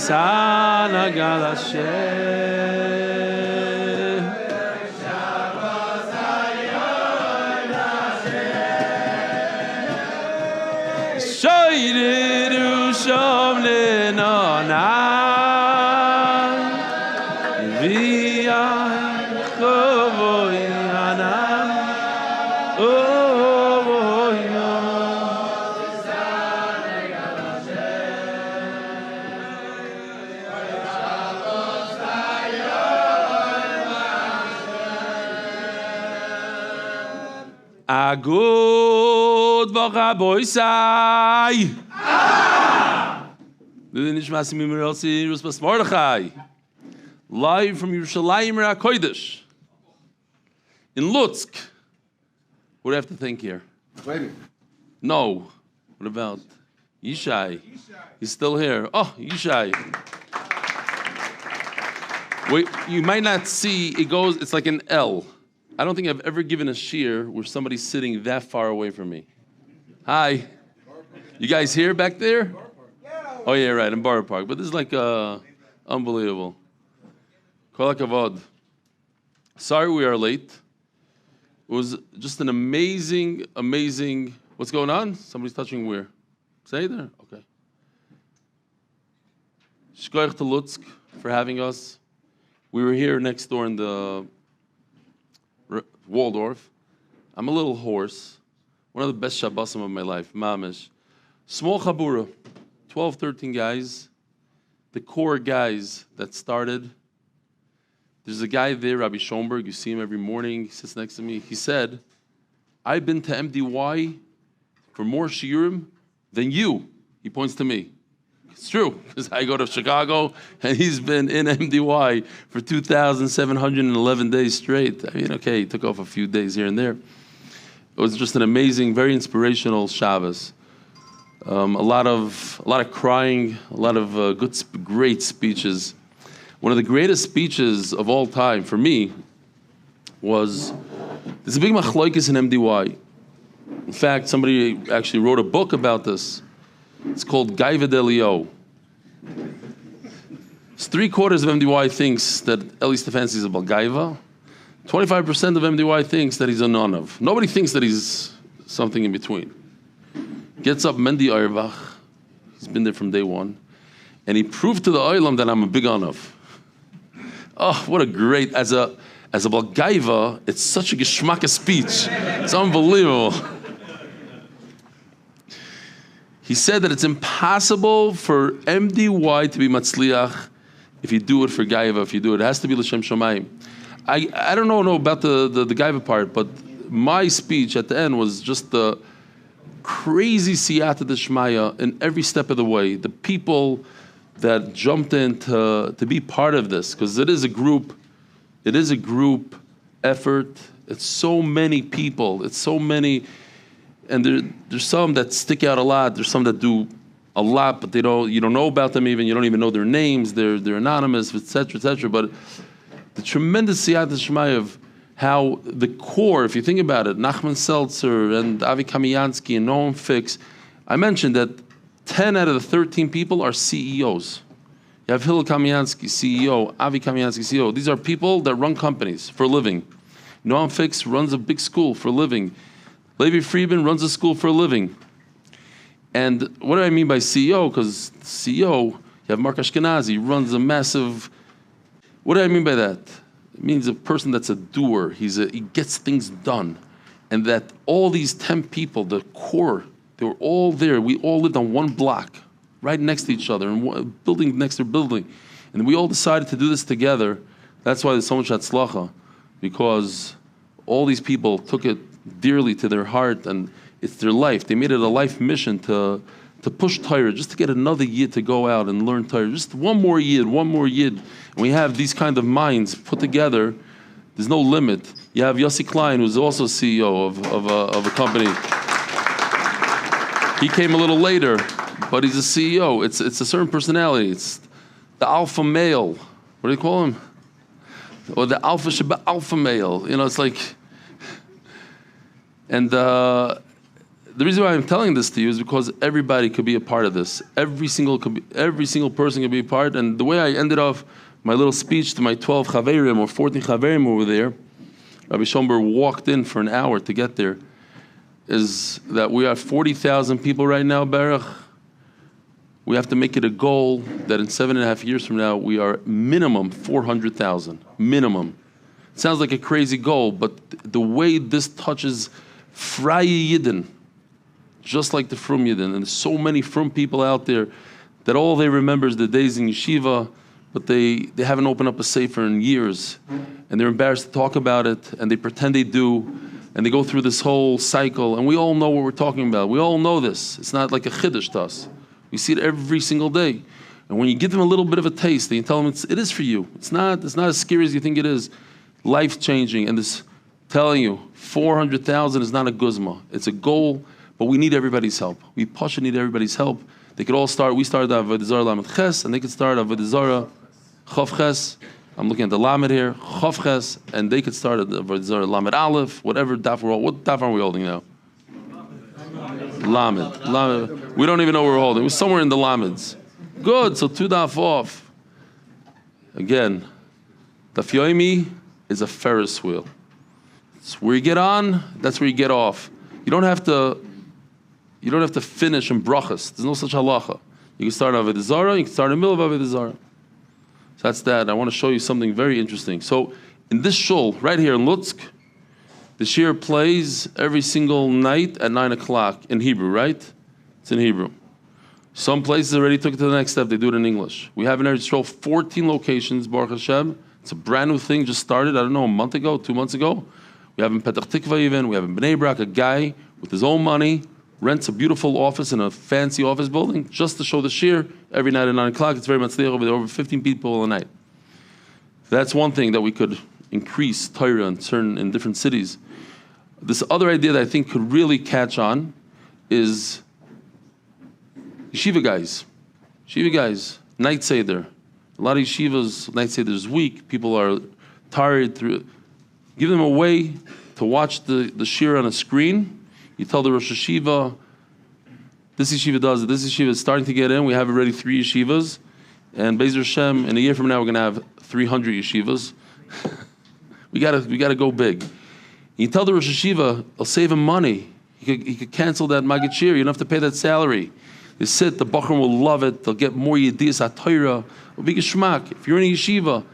Sana galashe. Shoyre shom lenona. Via kovoyana. Oh, yeah. Gut Voch boisai. Live from Yerushalayim Kodesh in Lutsk. What do I have to think here? Waiting. No. What about Yishai? He's still here. Oh, Yishai. Wait, you might not see, it's like an L. I don't think I've ever given a shiur where somebody's sitting that far away from me. Hi. You guys here back there? Oh yeah, right, in Borough Park. But this is like unbelievable. Kol hakavod. Sorry we are late. It was just an amazing. What's going on? Somebody's touching where? Say there? Okay. Shkoyach to Lutsk for having us. We were here next door in the Waldorf. I'm a little hoarse. One of the best Shabbosim of my life, mamish. Small chabura, 12, 13 guys. The core guys that started. There's a guy there, Rabbi Schoenberg. You see him every morning. He sits next to me. He said, I've been to MDY for more shiurim than you. He points to me. It's true, because I go to Chicago, and he's been in MDY for 2,711 days straight. I mean, okay, he took off a few days here and there. It was just an amazing, very inspirational Shabbos. A lot of crying, a lot of great speeches. One of the greatest speeches of all time for me was, there's a big machlokes in MDY. In fact, somebody actually wrote a book about this. It's called Gaiva Delio. It's 3/4 of MDY thinks that Eli Stefansky is a Balgaiva. 25% of MDY thinks that he's a non-of. Nobody thinks that he's something in between. Gets up Mendy Auerbach. He's been there from day one. And he proved to the Olam that I'm a big on-of. Oh, what a great, as a Balgaiva, it's such a geschmack speech. It's unbelievable. He said that it's impossible for MDY to be matzliach if you do it for Gaiva, if you do it. It has to be l'shem shamayim. I don't know about the Gaiva part, but my speech at the end was just the crazy siyata d'shmaya in every step of the way. The people that jumped in to be part of this, because it is a group effort. It's so many people. It's so many. And there's some that stick out a lot. There's some that do a lot, but you don't know about them even. You don't even know their names. They're anonymous, etc., etc. But the tremendous siyata d'shmaya of how the core, if you think about it, Nachman Seltzer and Avi Kamiansky and Noam Fix, I mentioned that 10 out of the 13 people are CEOs. You have Hillel Kamiansky, CEO, Avi Kamiansky, CEO. These are people that run companies for a living. Noam Fix runs a big school for a living. Levi Friedman runs a school for a living. And what do I mean by CEO? Because CEO, you have Mark Ashkenazi, runs a massive... What do I mean by that? It means a person that's a doer. He gets things done. And that all these 10 people, the core, they were all there. We all lived on one block, right next to each other, and building next to building. And we all decided to do this together. That's why there's so much hatzlacha, because all these people took it dearly to their heart, and it's their life. They made it a life mission to push Torah, just to get another yid to go out and learn Torah. Just one more yid. And we have these kind of minds put together. There's no limit. You have Yossi Klein, who's also CEO of a company. He came a little later, but he's a CEO. It's a certain personality. It's the alpha male. What do you call him? Or the alpha male. It's like... And the reason why I'm telling this to you is because everybody could be a part of this. Every single person could be a part. And the way I ended off my little speech to my 12 chaverim or 14 chaverim over there, Rabbi Schomburg walked in for an hour to get there, is that we are 40,000 people right now, Baruch. We have to make it a goal that in 7.5 years from now, we are minimum 400,000. Minimum. It sounds like a crazy goal, but the way this touches Freie Yidden, just like the Frum Yidden, and there's so many Frum people out there that all they remember is the days in yeshiva, but they haven't opened up a sefer in years, and they're embarrassed to talk about it, and they pretend they do, and they go through this whole cycle, and we all know what we're talking about. We all know this. It's not like a chiddush to us. We see it every single day. And when you give them a little bit of a taste, and you tell them it is for you. It's not as scary as you think it is. Life-changing. And this, telling you, 400,000 is not a guzma. It's a goal, but we need everybody's help. We pasha need everybody's help. They could all start. We started Avodah Zarah Lamed Ches, and they could start Avodah Zarah Chof Ches. I'm looking at the Lamed here, Chof Ches, and they could start at Avodah Zarah Lamed Aleph, whatever daf we're holding. What daf are we holding now? Lamed. We don't even know what we're holding. We're somewhere in the Lameds. Good, so 2 daf off. Again, Daf Yomi is a Ferris wheel. It's where you get on, that's where you get off. You don't have to finish in brachas. There's no such halacha. You can start Avodah Zarah, you can start in the middle of Avodah Zarah. So that's that. I want to show you something very interesting. So in this shul, right here in Lutsk, the shir plays every single night at 9 o'clock in Hebrew, right? It's in Hebrew. Some places already took it to the next step. They do it in English. We have in Eretz Yisrael 14 locations, Baruch Hashem. It's a brand new thing, just started, I don't know, a month ago, 2 months ago. We have in Petach Tikva even, we have in Bnei Brak, a guy with his own money, rents a beautiful office in a fancy office building just to show the shir every night at 9 o'clock. It's very much there over there, over 15 people a night. That's one thing that we could increase Torah in different cities. This other idea that I think could really catch on is yeshiva guys. Yeshiva guys, night seder. A lot of yeshivas, night seder is weak. People are tired. Give them a way to watch the shir on a screen. You tell the Rosh Yeshiva, this yeshiva does it. This yeshiva is starting to get in. We have already 3 yeshivas. And Be'ez Hashem, in a year from now, we're going to have 300 yeshivas. we gotta go big. You tell the Rosh Yeshiva, it'll save him money. He could cancel that Maggid Shir. You don't have to pay that salary. You sit, the Bachrim will love it. They'll get more Yediyas HaTorah. It'll be Geshmak. If you're in a yeshiva,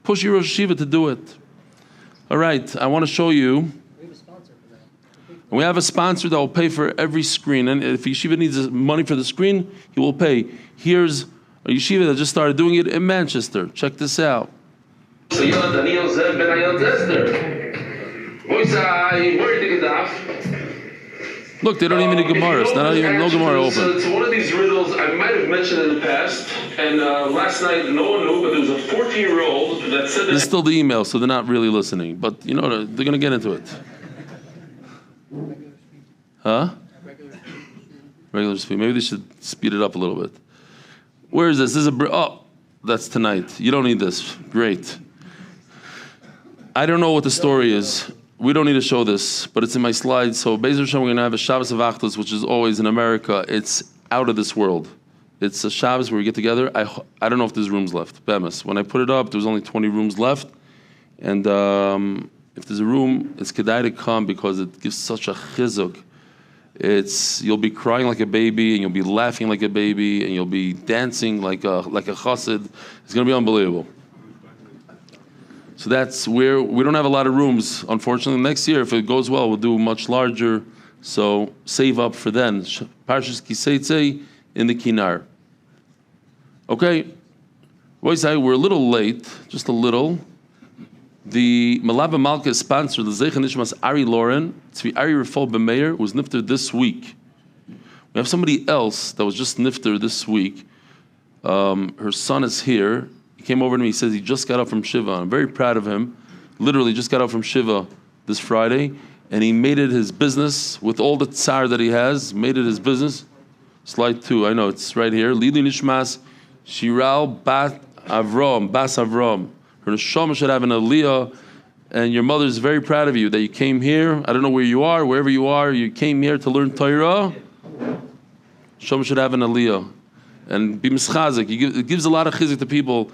push your Rosh Yeshiva to do it. All right, I want to show you. We have a sponsor for that. We have a sponsor that will pay for every screen. And if yeshiva needs money for the screen, he will pay. Here's a yeshiva that just started doing it in Manchester. Check this out. Look, they don't even need Gemara. It's not even no Gemara open. It's one of these riddles I might have mentioned in the past, and last night no one knew, but there was a 14-year-old that said that. This is still the email, so they're not really listening. But you know, they're going to get into it. Huh? Regular speed. Maybe they should speed it up a little bit. Where is this? This is that's tonight. You don't need this. Great. I don't know what the story is. We don't need to show this, but it's in my slides. So, Be'ez Hashem, we're going to have a Shabbos of Achdus, which is always in America. It's out of this world. It's a Shabbos where we get together. I don't know if there's rooms left. Bemis. When I put it up, there was only 20 rooms left. And if there's a room, it's kedai to come because it gives such a chizuk. You'll be crying like a baby, and you'll be laughing like a baby, and you'll be dancing like a chassid. It's going to be unbelievable. So that's where we don't have a lot of rooms. Unfortunately, next year, if it goes well, we'll do much larger. So save up for then. Parshas Kiseitze in the Kinar. Okay, we're a little late, just a little. The Malava Malka sponsor, the Zeichen Nishmas Ari Lauren, Tzvi Ari Rafal B'Meir, was nifter this week. We have somebody else that was just nifter this week. Her son is here. He came over to me. He says he just got up from Shiva. I'm very proud of him. Literally just got up from Shiva this Friday, and he made it his business with all the tsar that he has. Made it his business. Slide 2. I know it's right here. Lili Nishmas Shiral Bas Avram. Her neshama should have an aliyah, and your mother's very proud of you that you came here. I don't know where you are, wherever you are, you came here to learn Torah. Shom should have an aliyah and be mischazik. It gives a lot of chizik to people.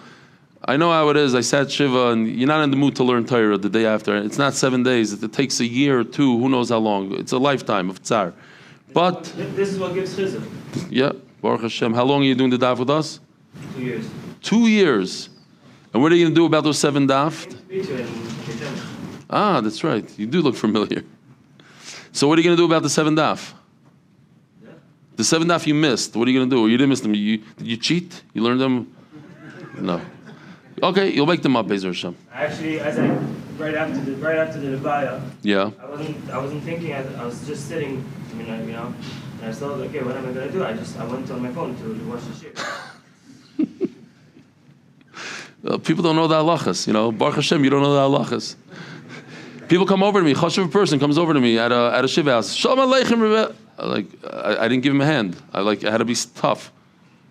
I know how it is. I sat Shiva, and you're not in the mood to learn Torah the day after. It's not 7 days. It takes a year or two. Who knows how long? It's a lifetime of tzar. But this is what gives chizik. Yeah, Baruch Hashem. How long are you doing the daf with us? 2 years. 2 years. And what are you going to do about those 7 daf? Ah, that's right. You do look familiar. So what are you going to do about the 7 daf? Yeah. The 7 daf you missed. What are you going to do? You didn't miss them. Did you cheat? You learned them? No. Okay, you'll make them up, Bezer Hashem. Actually, right after the Levaya, yeah. I wasn't thinking. I was just sitting. And I thought, okay, what am I going to do? I went on my phone to watch the shit. People don't know the halachas, Baruch Hashem, you don't know the halachas. People come over to me. Chashuv person comes over to me at a shiva house. Shalom aleichem, Rebbe. I didn't give him a hand. I had to be tough.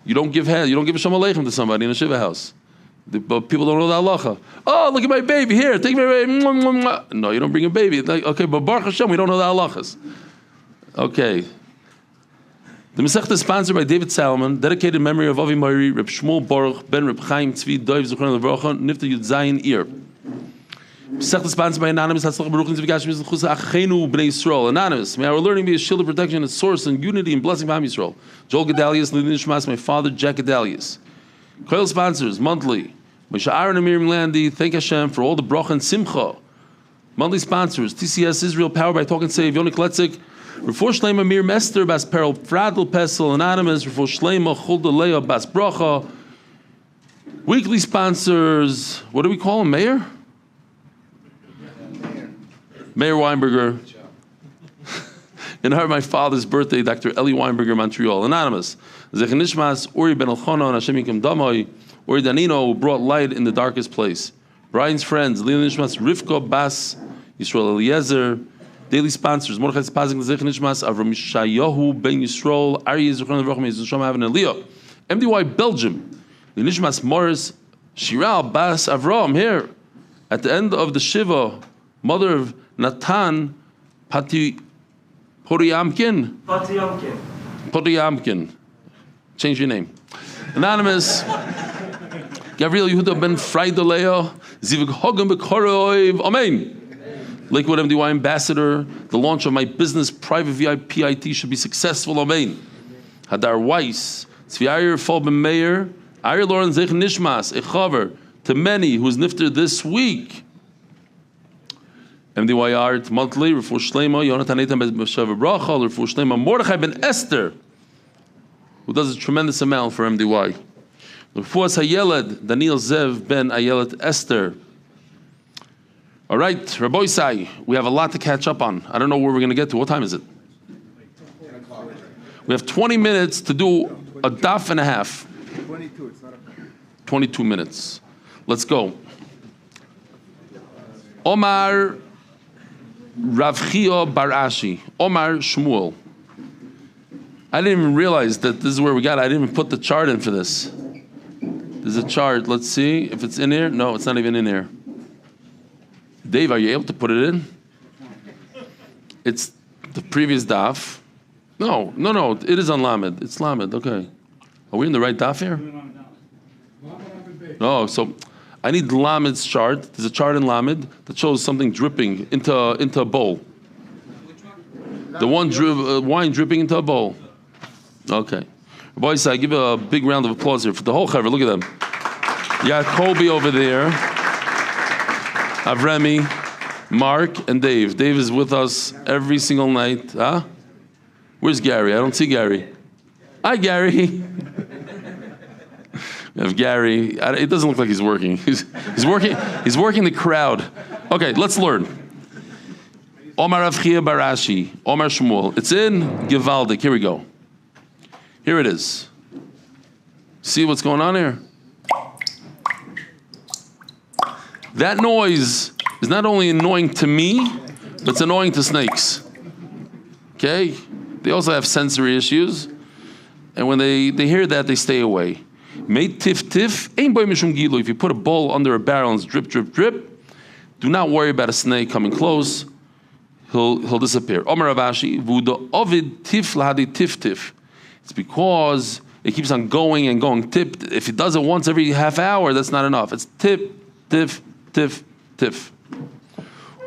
You don't give hand. You don't give a shalom aleichem to somebody in a shiva house. But people don't know the halacha. Oh, look at my baby here. Take my baby. No, you don't bring a baby. Okay, but Baruch Hashem, we don't know the halachas. Okay. The Masechta is sponsored by David Salomon, dedicated memory of Avi Moiri, Reb Shmuel Baruch, Ben Reb Chaim Tzvi, Doiv Zuchron Levrocha, Nifta Yud Zayin Ir. Masechta is sponsored by Anonymous, Hatzlach Baruch, Nizvigash, Mizluchus Achenu Bnei Yisrael. Anonymous, may our learning be a shield of protection and source and unity and blessing of Am Yisrael. Joel Gedalius, Lidin Shmas, my father, Jack Gedalius. Koil sponsors, monthly. Moshe Aaron and Miriam Landy, thank Hashem for all the bracha and simcha. Monthly sponsors, TCS Israel, powered by Talk and Save, Yonik Letzik, Refor Shleima Mir Mester Bas Perel Fradl Pesel Anonymous, Refor Shleima Chulda Leah Bas Bracha. Weekly sponsors, what do we call him, Mayor? Mayor Weinberger. In her, my father's birthday, Dr. Eli Weinberger, Montreal. Anonymous, Zech Nishmas, Uri Ben Elchonon, Hashem Yikim Damoy, Uri Danino, who brought light in the darkest place. Brian's friends, Lila Nishmas, Rivka Bas, Yisrael Eliezer. Daily sponsors, Mordechai Spazik, Zech Nishmas, Avram Shayahu, Ben Yisrael, Ari Yisrael, Vrachim, Yisrael, Havan Eliyah. MDY Belgium, Lila Nishmas Morris, Shiral Bas Avram, here. At the end of the Shiva, mother of Natan, Podiyamkin. Change your name. Anonymous. Gabriel Yehuda Ben Freidoleo. Zivig Hogam Bekoroiv. Amen. Lakewood MDY Ambassador. The launch of my business, private VIP IT, should be successful. Amen. Hadar Weiss. Tzviayir Folben Meir. Ayer Lauren Zech Nishmas. Echaver. To many who's nifter this week. MDY Art monthly, Refuah Shleima, Yonatan Eitan Ben Sheva Bracha, Refuah Shleima Mordechai Ben Esther, who does a tremendous amount for MDY. Refuah Hayeled, Daniel Zev Ben Ayelet Esther. All right, Rabbi Isai, we have a lot to catch up on. I don't know where we're going to get to. What time is it? We have 20 minutes to do a daf and a half. 22, it's not a 22 minutes. Let's go. Omar Rav Chia Bar Ashi, Omar Shmuel. I didn't even realize that this is where we got it. I didn't even put the chart in for this. There's a chart. Let's see if it's in here. No, it's not even in here. Dave, are you able to put it in? It's the previous daf. No. It is on Lamed. It's Lamed. Okay. Are we in the right daf here? No. So I need Lamed's chart. There's a chart in Lamed that shows something dripping into a bowl. The one wine dripping into a bowl. Okay. Boys, I give a big round of applause here for the whole chaver. Look at them. Yeah, Colby over there. Avremi, Mark, and Dave. Dave is with us every single night. Huh? Where's Gary? I don't see Gary. Hi, Gary. We have Gary. It doesn't look like he's working. He's working. He's working the crowd. Okay, let's learn. Omar Rav Chia Bar Ashi, Omar Shmuel. It's in Givaldik. Here we go. Here it is. See what's going on here? That noise is not only annoying to me, but it's annoying to snakes. Okay? They also have sensory issues. And when they hear that, they stay away. If you put a bowl under a barrel and it's drip, drip, drip, Do not worry about a snake coming close. He'll disappear. Omer Ravashi, Vudo Ovid Tif Lahadi Tif Tif. It's because it keeps on going and going. Tip. If it does it once every half hour, that's not enough. It's tip, tif, tif, tif.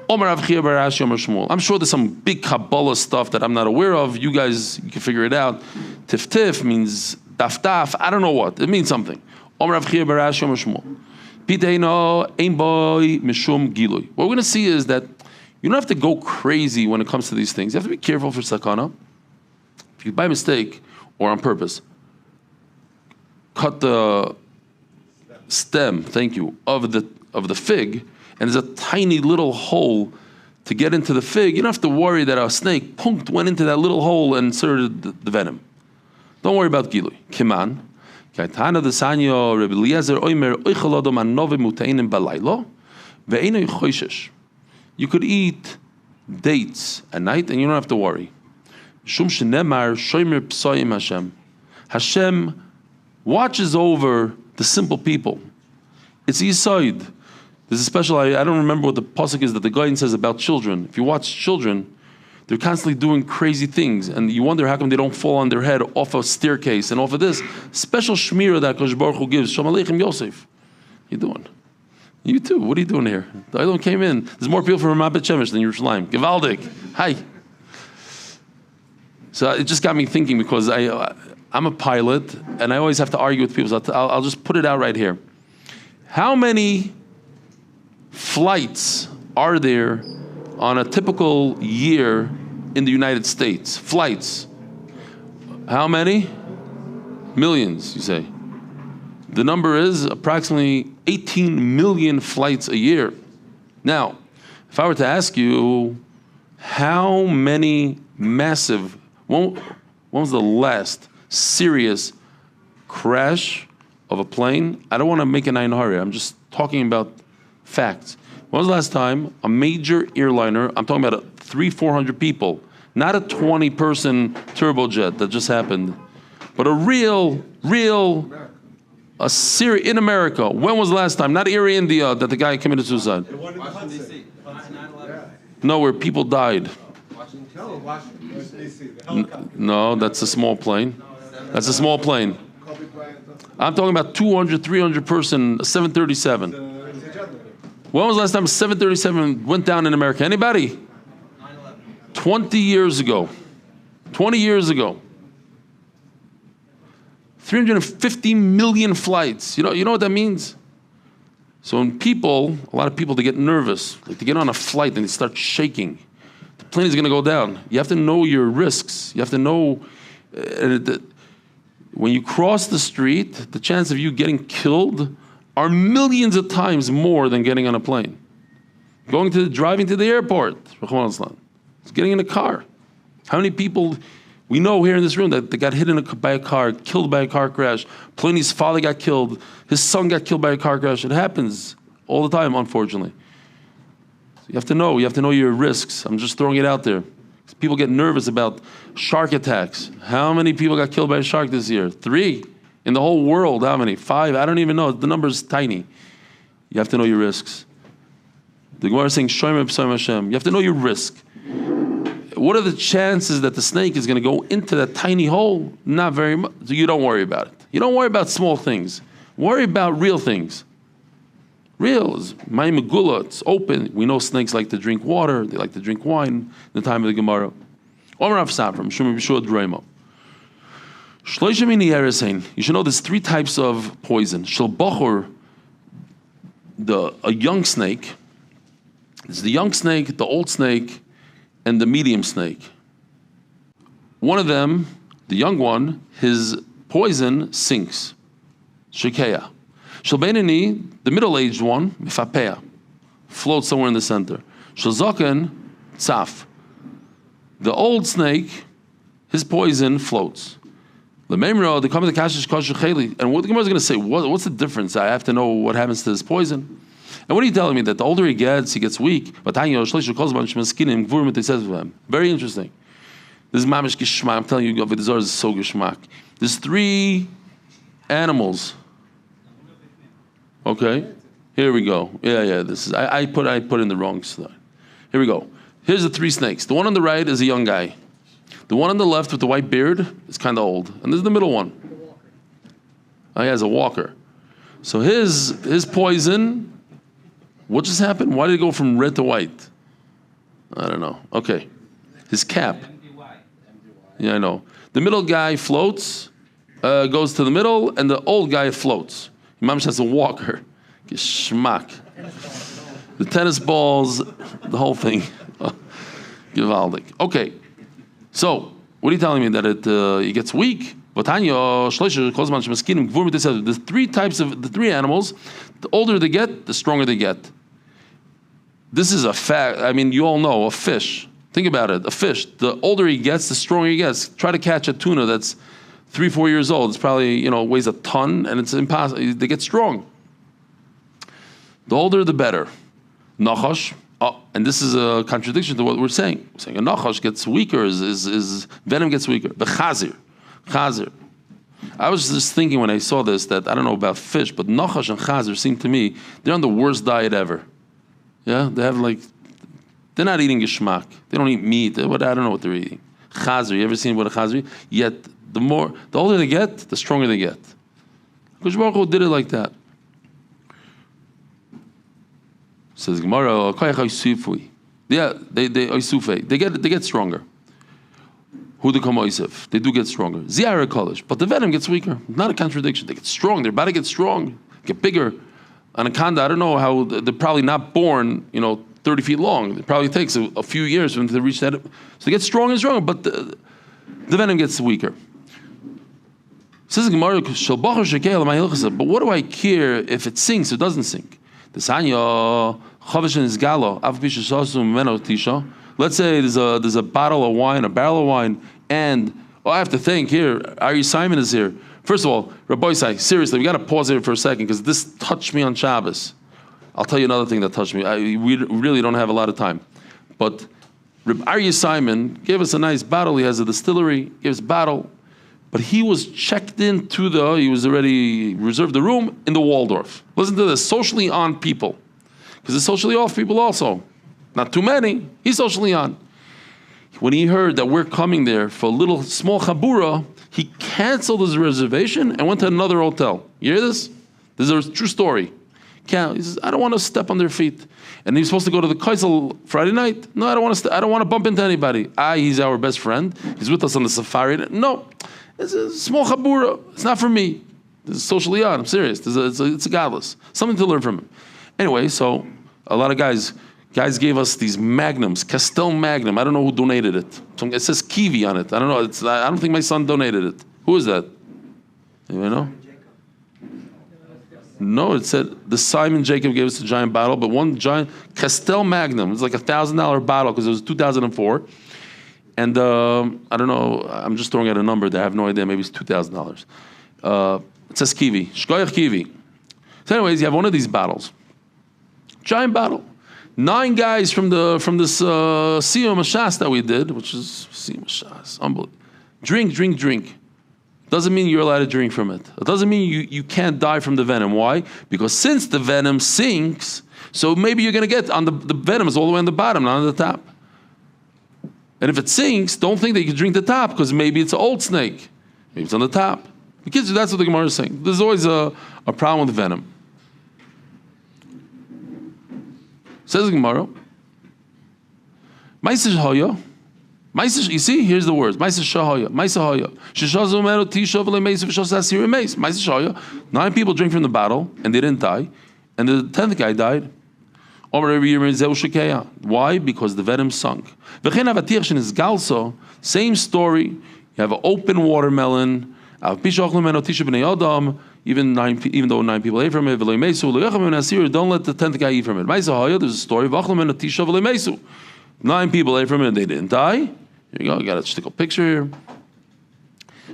Omer Rav Chia bar Ashi Omer Shmuel. I'm sure there's some big Kabbalah stuff that I'm not aware of. You guys, you can figure it out. Tif tif means daf daf. I don't know what. It means something. Omer Rav Chia bar Ashi Omer Shmuel. Piteino ein boy mishum gilui. What we're going to see is that you don't have to go crazy when it comes to these things. You have to be careful for sakana. If you by mistake or on purpose cut the stem, thank you, of the fig, and there's a tiny little hole to get into the fig, you don't have to worry that a snake went into that little hole and inserted the venom. Don't worry about gilui. Kiman. Kaitana the sanyo Rebbe Eliezer oimer oichel adam anove muteinim balaylo ve'eno choishesh. You could eat dates at night and you don't have to worry. Shum shenemar shomer psoim Hashem. Hashem watches over the simple people. It's Yisoid. There's a special, I don't remember what the pasuk is that the guidance says about children. If you watch children, they're constantly doing crazy things, and you wonder how come they don't fall on their head off a staircase and off of this. Special shmira that Kosh Baruch Hu gives. Shalom Aleichem Yosef. How you doing? You too. What are you doing here? The Eilon came in. There's more people from Ramat Bet Shemesh than Yerushalayim. Givaldik. Hi. So it just got me thinking because I'm a pilot, and I always have to argue with people. So I'll just put it out right here. How many flights are there on a typical year in the United States? Flights. How many? Millions, you say. The number is approximately 18 million flights a year. Now, if I were to ask you, how many massive, when was the last serious crash of a plane? I don't want to make an ayin hara. I'm just talking about facts. When was the last time a major airliner, I'm talking about 300-400 people, not a 20-person turbojet that just happened, but a Syria in America. When was the last time? Not Air India that the guy committed suicide. Washington D.C. No, where people died. No, Washington D.C. No, that's a small plane. That's a small plane. I'm talking about 200, 300 person 737. When was the last time a 737 went down in America? Anybody? 9/11. 20 years ago. 20 years ago. 350 million flights. You know what that means? So when a lot of people, they get nervous. Like they get on a flight and they start shaking. The plane is going to go down. You have to know your risks. You have to know when you cross the street, the chance of you getting killed are millions of times more than getting on a plane. Driving to the airport, getting in a car. How many people we know here in this room that they got hit by a car, killed by a car crash? Plini's father got killed. His son got killed by a car crash. It happens all the time, unfortunately. So you have to know. You have to know your risks. I'm just throwing it out there. People get nervous about shark attacks. How many people got killed by a shark this year? 3. In the whole world, how many? 5? I don't even know. The number is tiny. You have to know your risks. The Gemara is saying, Shomer B'Soim Hashem. You have to know your risk. What are the chances that the snake is going to go into that tiny hole? Not very much. So you don't worry about it. You don't worry about small things. Worry about real things. Real is Mayim Megula. It's open. We know snakes like to drink water. They like to drink wine in the time of the Gemara. Omer Rav Safram, Shumei B'Shua D'Reimo. You should know there's 3 types of poison. Shel Bochor, a young snake. It's the young snake, the old snake, and the medium snake. One of them, the young one, his poison sinks. Shekeya. Shel Beinoni, the middle-aged one, Mifapeya, floats somewhere in the center. Shel Zoken, Tzaf. The old snake, his poison floats. The Memra, they come to the Kashish Kosher Cheli. And what the Gemara is going to say, what's the difference? I have to know what happens to this poison. And what are you telling me? That the older he gets weak. Very interesting. This is mamish gishmak. I'm telling you, Avodah Zarah is so gishmak. There's 3 animals. Okay? Here we go. Yeah. This is I put in the wrong slide. Here we go. Here's the 3 snakes. The one on the right is a young guy. The one on the left with the white beard is kind of old, and there's the middle one. Oh, he has a walker. So his poison. What just happened? Why did it go from red to white? I don't know. Okay, his cap. Yeah, I know. The middle guy floats, goes to the middle, and the old guy floats. Imam has a walker. Geschmack. The tennis balls, the whole thing. Gewaldig. Okay. So, what are you telling me? That it gets weak? The 3 animals, the older they get, the stronger they get. This is a fact. I mean, you all know, a fish. Think about it. A fish, the older he gets, the stronger he gets. Try to catch a tuna that's 3-4 years old. It's probably, weighs a ton, and it's impossible. They get strong. The older, the better. Nachash. Oh, and this is a contradiction to what we're saying. We're saying a nachash gets weaker, is venom gets weaker. The chazir. I was just thinking when I saw this that I don't know about fish, but nachash and chazir seem to me they're on the worst diet ever. Yeah, they have they're not eating geschmack. They don't eat meat. I don't know what they're eating. Chazir. You ever seen what a chazir? Yet the older they get, the stronger they get. Kosh Baruch Hu did it like that. Says Gemara, yeah, they get stronger. Who come Oisef? They do get stronger. Ziara Kolish, but the venom gets weaker. Not a contradiction. They get strong. They're about to get strong, get bigger. Anaconda, I don't know how they're probably not born, 30 feet long. It probably takes a few years for them to reach that. So they get stronger and stronger, but the venom gets weaker. Says Gemara, but what do I care if it sinks or doesn't sink? Let's say there's a bottle of wine, a barrel of wine, and I have to think here, Ari Simon is here. First of all, Rabbi Isai, seriously, we got to pause here for a second because this touched me on Shabbos. I'll tell you another thing that touched me. We really don't have a lot of time. But Rabbi Ari Simon gave us a nice bottle. He has a distillery, gave us a bottle. But he was checked into he was already reserved the room in the Waldorf. Listen to this, socially on people. Because there's socially off people also. Not too many, he's socially on. When he heard that we're coming there for a little small chabura, he canceled his reservation and went to another hotel. You hear this? This is a true story. He says, I don't want to step on their feet. And he's supposed to go to the Kaisel Friday night. No, I don't want to bump into anybody. He's our best friend. He's with us on the safari. No, it's a small chabura. It's not for me. This is socially on. I'm serious. It's a godless. Something to learn from him. Anyway, so a lot of guys gave us these magnums, Castel Magnum. I don't know who donated it. It says kiwi on it. I don't know. I don't think my son donated it. Who is that? Anybody know? No, it said the Simon Jacob gave us a giant bottle, but one giant Castel Magnum. It's like $1,000 bottle because it was 2004. And I don't know. I'm just throwing out a number. I have no idea. Maybe it's $2,000. It says kiwi. Shkoyach kiwi. So anyways, you have one of these bottles. Giant bottle. 9 guys from this Siyum Shas that we did, which is Siyum Shas. Unbelievable. Drink. Doesn't mean you're allowed to drink from it. It doesn't mean you can't die from the venom. Why? Because since the venom sinks, so maybe you're going to get on the venom is all the way on the bottom, not on the top. And if it sinks, don't think that you can drink the top because maybe it's an old snake. Maybe it's on the top. Because that's what the Gemara is saying. There's always a problem with venom. Says the Gemara, Maisish Hoya. You see, here's the words. Maisish Shahoya. Maisish Hoya. Shishazu Mero Tisha V'le Meis V'shas Asir Meis. Maisish Hoya. 9 people drink from the bottle and they didn't die. And the 10th guy died. Why? Because the venom sunk. Same story. You have an open watermelon. Even though 9 people ate from it, don't let the 10th guy eat from it. There's a story. 9 people ate from it and they didn't die. Here you go. You got a stick a picture here. And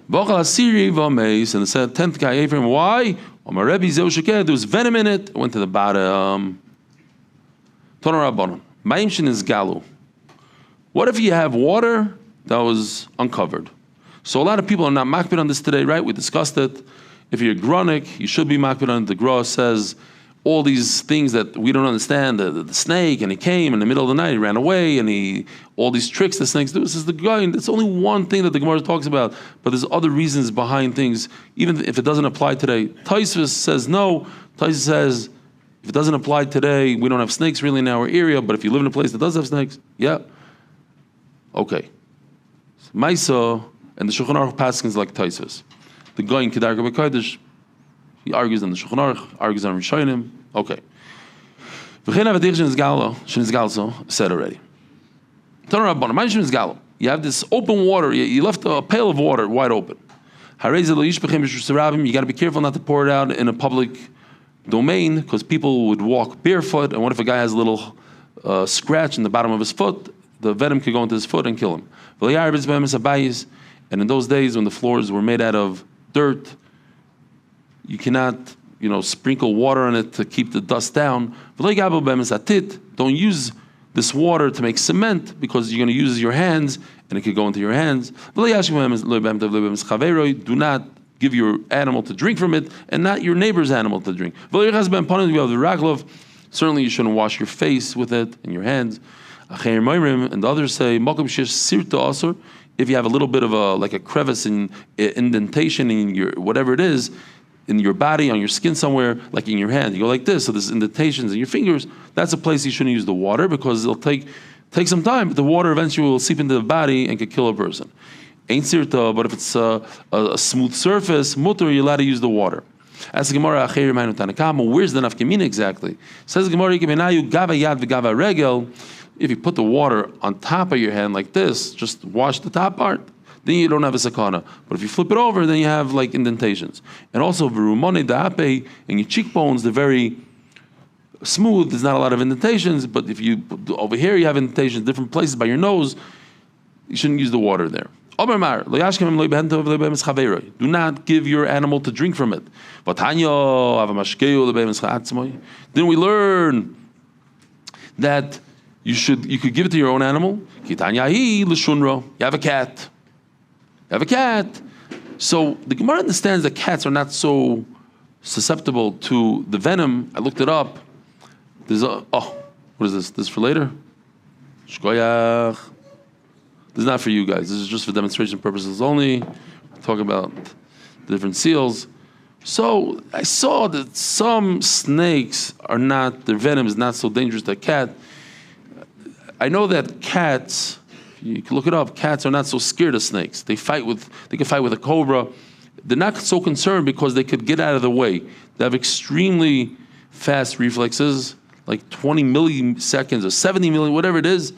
the 10th guy ate from it. Why? There was venom in it. It went to the bottom. What if you have water that was uncovered? So a lot of people are not makbid on this today, right? We discussed it. If you're gronic, you should be makbid on it. The Gra says all these things that we don't understand, the snake, and he came in the middle of the night, he ran away, and all these tricks the snakes do. This is the guy, and it's only one thing that the Gemara talks about, but there's other reasons behind things, even if it doesn't apply today. Taisvis says no. Taisvis says, if it doesn't apply today, we don't have snakes really in our area, but if you live in a place that does have snakes, yeah. Okay. Maisa, and the Shulchan Aruch paskins like Taisvis. The guy in Kedar Kodesh, he argues on the Shulchan Aruch, argues on Rishonim. Okay. Said already. You have this open water. You left a pail of water wide open. You got to be careful not to pour it out in a public domain because people would walk barefoot. And what if a guy has a little scratch in the bottom of his foot? The venom could go into his foot and kill him. And in those days when the floors were made out of dirt, you cannot, sprinkle water on it to keep the dust down. Don't use this water to make cement because you're going to use your hands and it could go into your hands. Do not give your animal to drink from it and not your neighbor's animal to drink. Certainly you shouldn't wash your face with it and your hands. And the others say, if you have a little bit of a crevice in indentation in your whatever it is, in your body, on your skin somewhere, like in your hand, you go like this, so there's indentations in your fingers, that's a place you shouldn't use the water because it'll take some time, but the water eventually will seep into the body and could kill a person. Ain't sirta, but if it's a smooth surface, mutter, you're allowed to use the water. Ask the Gemara, where's the nafkamina exactly? Says the Gemara, if you put the water on top of your hand like this, just wash the top part, then you don't have a sakana. But if you flip it over, then you have like indentations. And also, verumone da'ape, and your cheekbones, they're very smooth, there's not a lot of indentations, but if you, over here you have indentations, different places by your nose, you shouldn't use the water there. Do not give your animal to drink from it. Then we learn that you could give it to your own animal. You have a cat. So the Gemara understands that cats are not so susceptible to the venom. I looked it up. What is this? This is for later? Shkoyach. This is not for you guys. This is just for demonstration purposes only. We're talking about different seals. So I saw that some snakes their venom is not so dangerous to a cat. I know that cats, you can look it up, cats are not so scared of snakes. They can fight with a cobra. They're not so concerned because they could get out of the way. They have extremely fast reflexes, like 20 milliseconds or 70 million, whatever it is.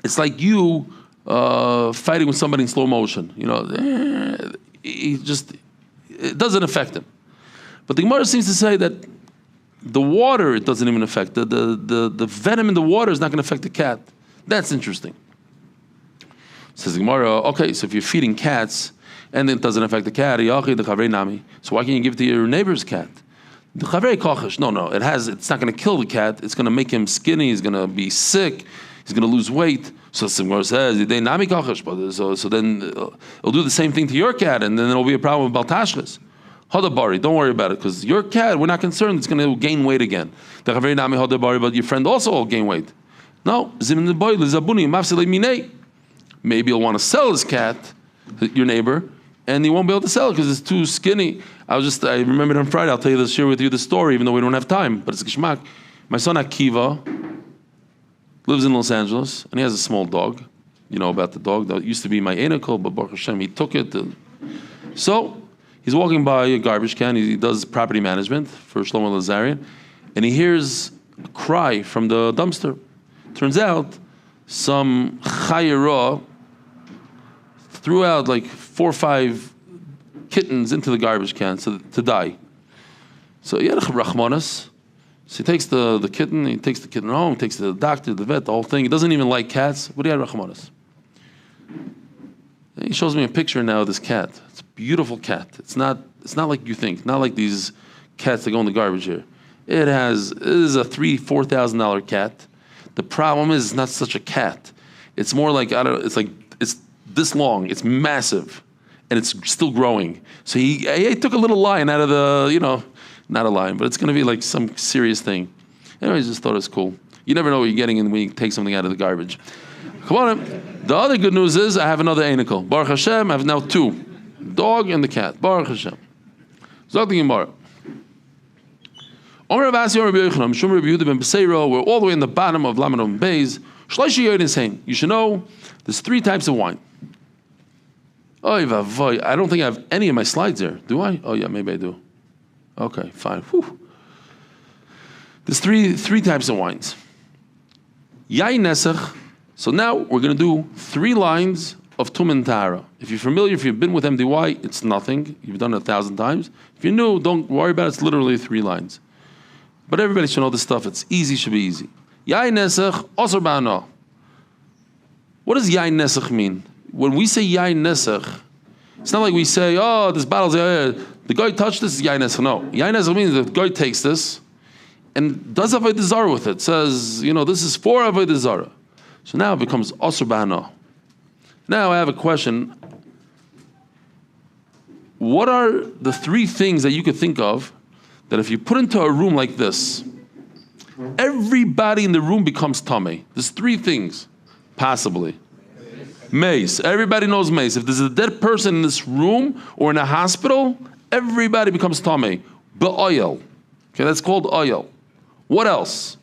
It's like you fighting with somebody in slow motion. It doesn't affect him. But the Gemara seems to say that the water, it doesn't even affect. The venom in the water is not going to affect the cat. That's interesting. Says the Gemara, okay, so if you're feeding cats and it doesn't affect the cat, so why can't you give it to your neighbor's cat? The chavrei kochesh, no, it's not going to kill the cat. It's going to make him skinny. He's going to be sick. He's going to lose weight. So the Gemara says, so then it'll do the same thing to your cat, and then there'll be a problem with baltashkas. Hodabari, don't worry about it, because your cat, we're not concerned it's going to gain weight again. But your friend also will gain weight. No, maybe he'll want to sell his cat, your neighbor, and he won't be able to sell it because it's too skinny. I remembered on Friday, I'll share with you the story, even though we don't have time, but it's Gishmak. My son Akiva lives in Los Angeles, and he has a small dog. You know about the dog. That used to be my anacle, but Baruch Hashem, he took it. So he's walking by a garbage can. He does property management for Shlomo Lazarian, and he hears a cry from the dumpster. Turns out some chayira threw out like 4 or 5 kittens into the garbage can to die. So he had a rachmanas. So he takes the kitten home, takes it to the doctor, the vet, the whole thing. He doesn't even like cats, but he had rachmanas. He shows me a picture now of this cat. It's a beautiful cat. It's not like you think. Not like these cats that go in the garbage here. It is a $3,000-$4,000 cat. The problem is it's not such a cat. It's more like it's this long. It's massive, and it's still growing. So he took a little lion out of the not a line, but it's going to be like some serious thing. Anyways, just thought it was cool. You never know what you're getting when you take something out of the garbage. Come on. The other good news is I have another anicle. Baruch Hashem, I have now 2. Dog and the cat. Baruch Hashem. Zog the Gemara. We're all the way in the bottom of Amud Beis. You should know there's 3 types of wine. I don't think I have any of my slides there. Do I? Oh yeah, maybe I do. Okay, fine. Whew. There's three types of wines. Yain Nesach. So now we're going to do 3 lines of Tumen Tahara. If you're familiar, if you've been with MDY, it's nothing. You've done it 1,000 times. If you're new, don't worry about it. It's literally 3 lines. But everybody should know this stuff. It's easy, should be easy. Yain Nesach, Osar Ba'ana. What does Yain Nesach mean? When we say Yain Nesach, it's not like we say, oh, this bottle's, the guy touched this, is Yain Nesach. No. Yain Nesach means that the guy takes this and does Avodah Zarah with it. Says, this is for Avodah Zarah. So now it becomes Osar Ba'ana. Now I have a question. What are the 3 things that you could think of that if you put into a room like this, everybody in the room becomes tamei? There's 3 things, possibly. Mace. Everybody knows mace. If there's a dead person in this room or in a hospital, everybody becomes tamei. Ba'oil. Okay, that's called oil. What else?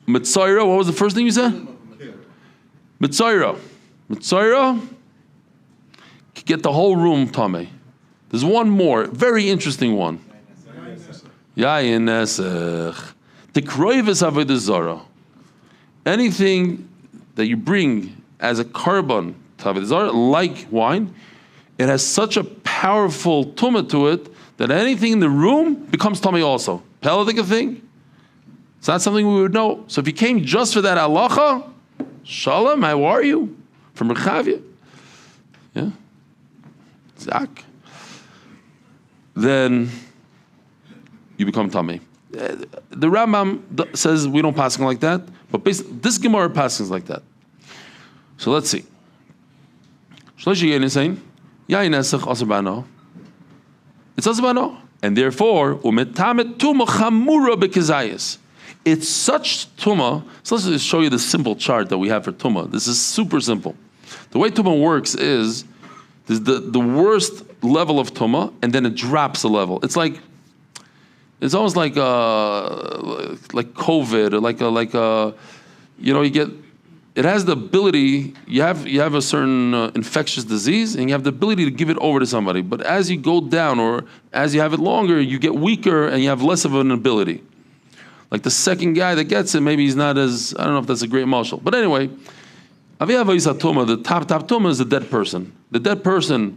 Mitzayra. What was the first thing you said? Mitzayra. Mitzayra could get the whole room tamei. There's one more, very interesting one. Yain Nesach. The kroivus Avodah Zarah. Anything that you bring as a carbon to Avodah Zarah, like wine, it has such a powerful tumah to it that anything in the room becomes tamei also. Paladika thing? It's not something we would know. So if you came just for that halacha, Shalom, how are you? From Rechavia. Yeah? Zach. Then you become tamei. The Rambam says we don't pass like that, but this Gemara passes like that. So let's see. It's Osar Ba'ana, and therefore it's such tumah. So let's just show you the simple chart that we have for tumah. This is super simple. The way tumah works is there's the worst level of tumah, and then it drops a level. It's almost like COVID, or you get. It has the ability. You have a certain infectious disease, and you have the ability to give it over to somebody. But as you go down, or as you have it longer, you get weaker, and you have less of an ability. Like the second guy that gets it, maybe he's not as. I don't know if that's a great marshal. But anyway, the top tumah is the dead person. The dead person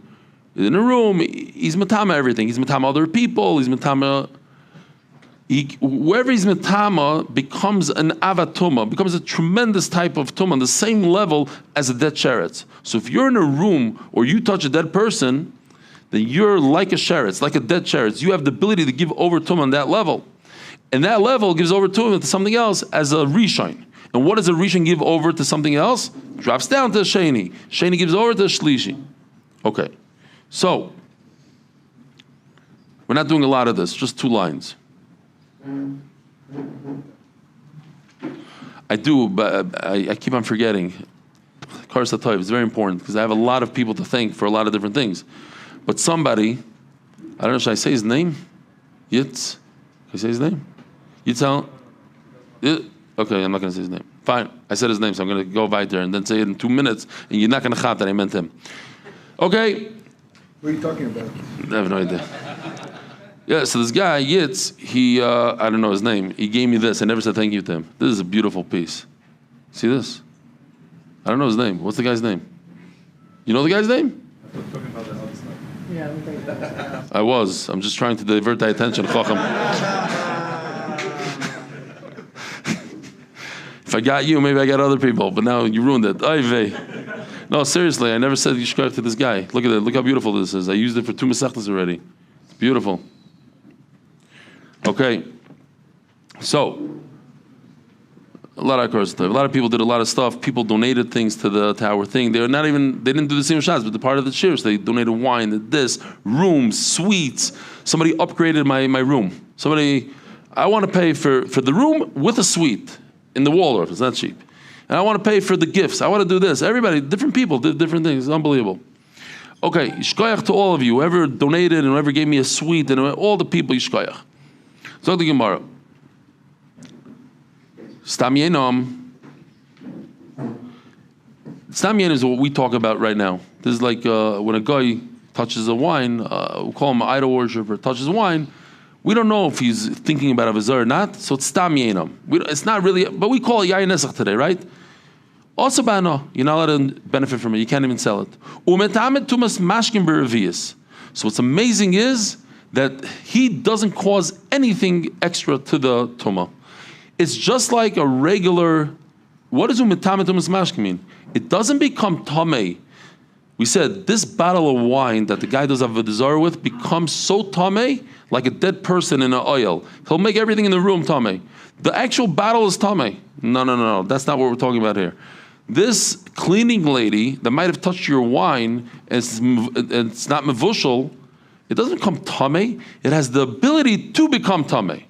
in a room, he's matama everything. He's matama other people. He's matama. Whoever he's matama becomes an avatuma, becomes a tremendous type of tumah on the same level as a dead sheretz. So if you're in a room or you touch a dead person, then you're like a sheretz, like a dead sheretz. You have the ability to give over tumah on that level. And that level gives over tumah to something else as a rishon. And what does a rishon give over to something else? Drops down to a sheni. Sheni gives over to a shlishi. Okay. So, we're not doing a lot of this, just 2 lines. I do, but I keep on forgetting. Kars HaTov is very important because I have a lot of people to thank for a lot of different things. But somebody, I don't know, should I say his name? Yitz? Can I say his name? Yitzhak? Okay, I'm not going to say his name. Fine, I said his name, so I'm going to go right there and then say it in 2 minutes, and you're not going to chat that I meant him. Okay. What are you talking about? I have no idea. Yeah, so this guy, Yitz, he, I don't know his name. He gave me this. I never said thank you to him. This is a beautiful piece. See this? I don't know his name. What's the guy's name? You know the guy's name? I'm talking about the other stuff. Yeah, I was. I'm just trying to divert the attention. Chacham. If I got you, maybe I got other people. But now you ruined it. Ay vey. No, seriously, I never said yishkach to this guy. Look at it. Look how beautiful this is. I used it for 2 mesechtas already. It's beautiful. Okay. So, A lot of people did a lot of stuff. People donated things to our thing. They didn't do the same shots, but the part of the cheers, they donated wine, this, rooms, suites. Somebody upgraded my room. I want to pay for the room with a suite in the Waldorf. It's not cheap. And I want to pay for the gifts. I want to do this. Everybody, different people did different things. It's unbelievable. Okay, yishkoyach to all of you. Whoever donated and whoever gave me a suite and all the people, yishkoyach. So the Gemara. Stam yenom. Stam yenom is what we talk about right now. This is like when a guy touches a wine, we call him an idol worshiper, touches wine. We don't know if he's thinking about Avodah or not, so it's stam yenom. It's not really, but we call it yayin nesach today, right? Also, you're not allowed to benefit from it. You can't even sell it. So what's amazing is that he doesn't cause anything extra to the tumah. It's just like a regular. What does umetamet tumas mashkin mean? It doesn't become tamei. We said this bottle of wine that the guy does Avodah Zarah with becomes so tamei, like a dead person in an oil. He'll make everything in the room tamei. The actual bottle is tamei. No. That's not what we're talking about here. This cleaning lady that might have touched your wine, and it's not mevushal, it doesn't become tamei. It has the ability to become tamei.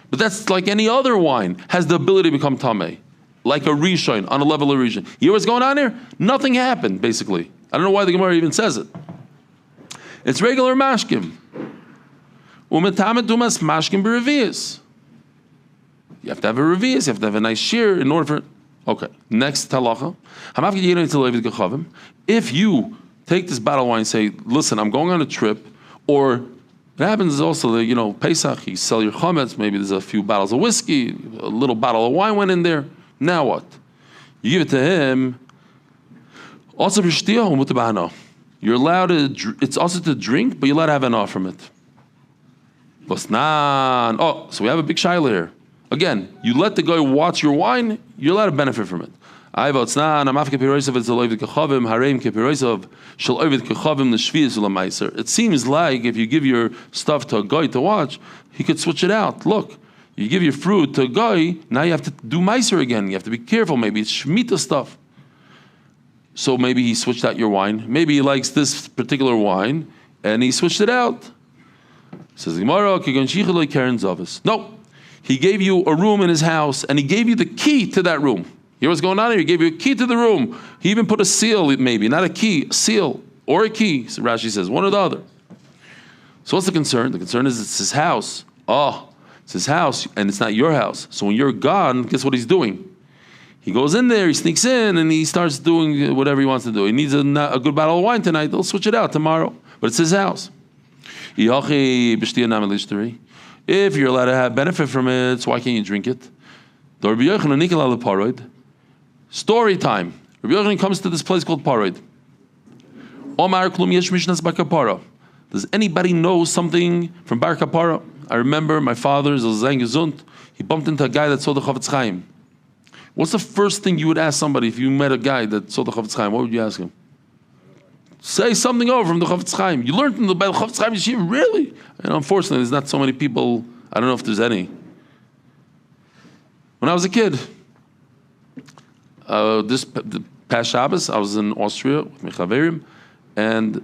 But that's like any other wine, has the ability to become tamei. Like a rishon, on a level of rishon. You know what's going on here? Nothing happened, basically. I don't know why the Gemara even says it. It's regular mashkim. Umetamet dumas mashkim b'revius. You have to have a revius, you have to have a nice shear in order for... Okay, next talacha. If you take this bottle of wine and say, listen, I'm going on a trip, or what happens is also that, Pesach, you sell your chametz, maybe there's a few bottles of whiskey, a little bottle of wine went in there. Now what? You give it to him. Also, you're allowed to, it's also to drink, but you're allowed to have enough from it. Oh, so we have a big shaila here. Again, you let the guy watch your wine, you're allowed to benefit from it. It seems like if you give your stuff to a guy to watch, he could switch it out. Look, you give your fruit to a guy, now you have to do meiser again. You have to be careful. Maybe it's shemitah stuff. So maybe he switched out your wine. Maybe he likes this particular wine, and he switched it out. Says Gemara, no. He gave you a room in his house, and he gave you the key to that room. You know what's going on here? He gave you a key to the room. He even put a seal, maybe, not a key, a seal, or a key. So Rashi says, one or the other. So what's the concern? The concern is it's his house. Oh, it's his house, and it's not your house. So when you're gone, guess what he's doing? He goes in there, he sneaks in, and he starts doing whatever he wants to do. He needs a good bottle of wine tonight. They'll switch it out tomorrow. But it's his house. If you're allowed to have benefit from it, so why can't you drink it? Story time. Rabbi Yochanan comes to this place called Paroid. Does anybody know something from Bar Kapara? I remember my father, he bumped into a guy that saw the Chavetz Chaim. What's the first thing you would ask somebody if you met a guy that saw the Chavetz Chaim? What would you ask him? Say something over from the Chavetz Chaim. You learned from the Chavetz Chaim Yeshiva, really? And unfortunately, there's not so many people. I don't know if there's any. When I was a kid, the past Shabbos, I was in Austria with my chaverim, and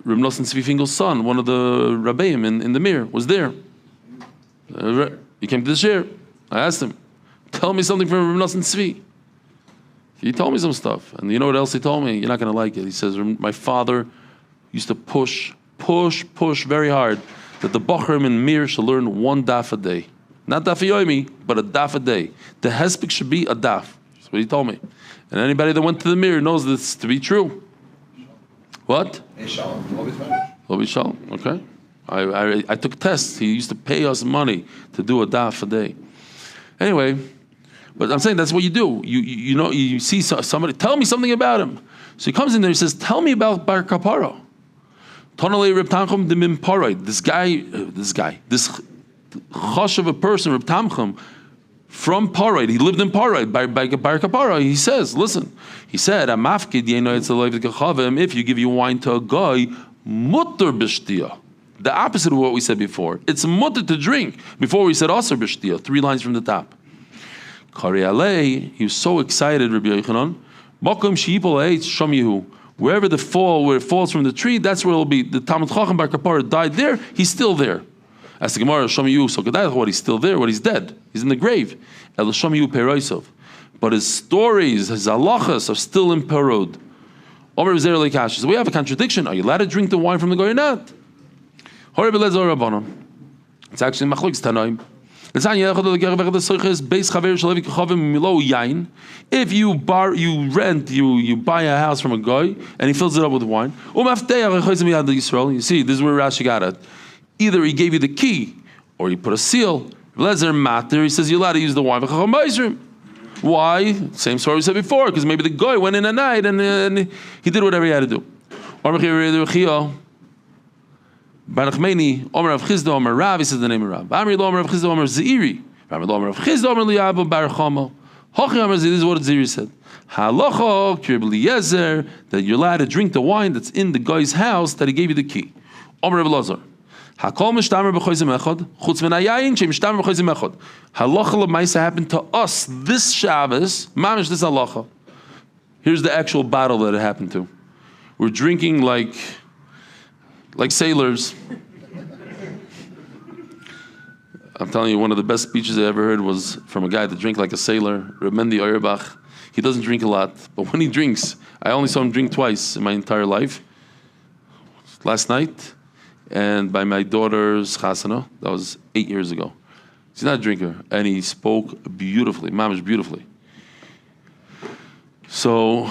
Reb Nosson Tzvi Fingel's son, one of the rabbeim in the Mir, was there. He came to the shir. I asked him, "Tell me something from Reb Nosson Tzvi." He told me some stuff, and you know what else he told me? You're not going to like it. He says, my father used to push very hard that the Bochrim in Mir should learn one daf a day. Not Daf Yomi, but a daf a day. The hespik should be a daf. That's what he told me. And anybody that went to the Mir knows this to be true. What? Lobi Shalom. Okay. I took tests. He used to pay us money to do a daf a day. Anyway, but I'm saying that's what you do. You know, you see somebody, tell me something about him. So he comes in there, he says, tell me about Bar Kapara. This chosh of a person, Reb Tamcham, from Paroid, he lived in Paroid, by Bar Kapara. He says, listen, he said, if you give your wine to a guy, mutter b'shtia. The opposite of what we said before. It's mutter to drink. Before we said aser b'shtia, 3 lines from the top. Kari alei, he was so excited, Rabbi Yochanan. Makom she'ipol eitz sham yehu. Where it falls from the tree, that's where it'll be. The Talmud Chacham Bar Kapara died there, he's still there. As the Gemara, sham yehu, so kedai, what, he's still there, what, he's dead. He's in the grave. El sham yehu peroisov. But his stories, his halachas are still in Perod. Omer Zer Leikash. So we have a contradiction. Are you allowed to drink the wine from the guy or not? It's actually Machlokes Tanaim. If you buy a house from a guy and he fills it up with wine, you see, this is where Rashi got it. Either he gave you the key or he put a seal. He says you're allowed to use the wine. Why? Same story we said before, because maybe the guy went in at night and he did whatever he had to do. Barachmeni, Omer of Chizda, Omer Rav, he says the name of Rav. Amri lo Omer of Chizda, Omer Zeiri. Amri lo Omer of Chizda, Omer Liyabu, Barachamo. Hochi Omer Zeiri, this is what Zeiri said. Halacha, Kirib Eliezer, that you're allowed to drink the wine that's in the guy's house that he gave you the key. Omer Rav Lazar. Hakol Mishtamer B'choizim Echad, Chutz Min Hayayin, Shem Mishtamer B'choizim Echad. Halacha L'maisa happened to us this Shabbos, Mamish this halacha. Here's the actual battle that it happened to. We're drinking like sailors. I'm telling you, one of the best speeches I ever heard was from a guy that drank like a sailor, Reb Mendy Auerbach. He doesn't drink a lot, but when he drinks, I only saw him drink twice in my entire life. Last night, and by my daughter's chasana, that was 8 years ago. He's not a drinker, and he spoke beautifully, mamish beautifully. So,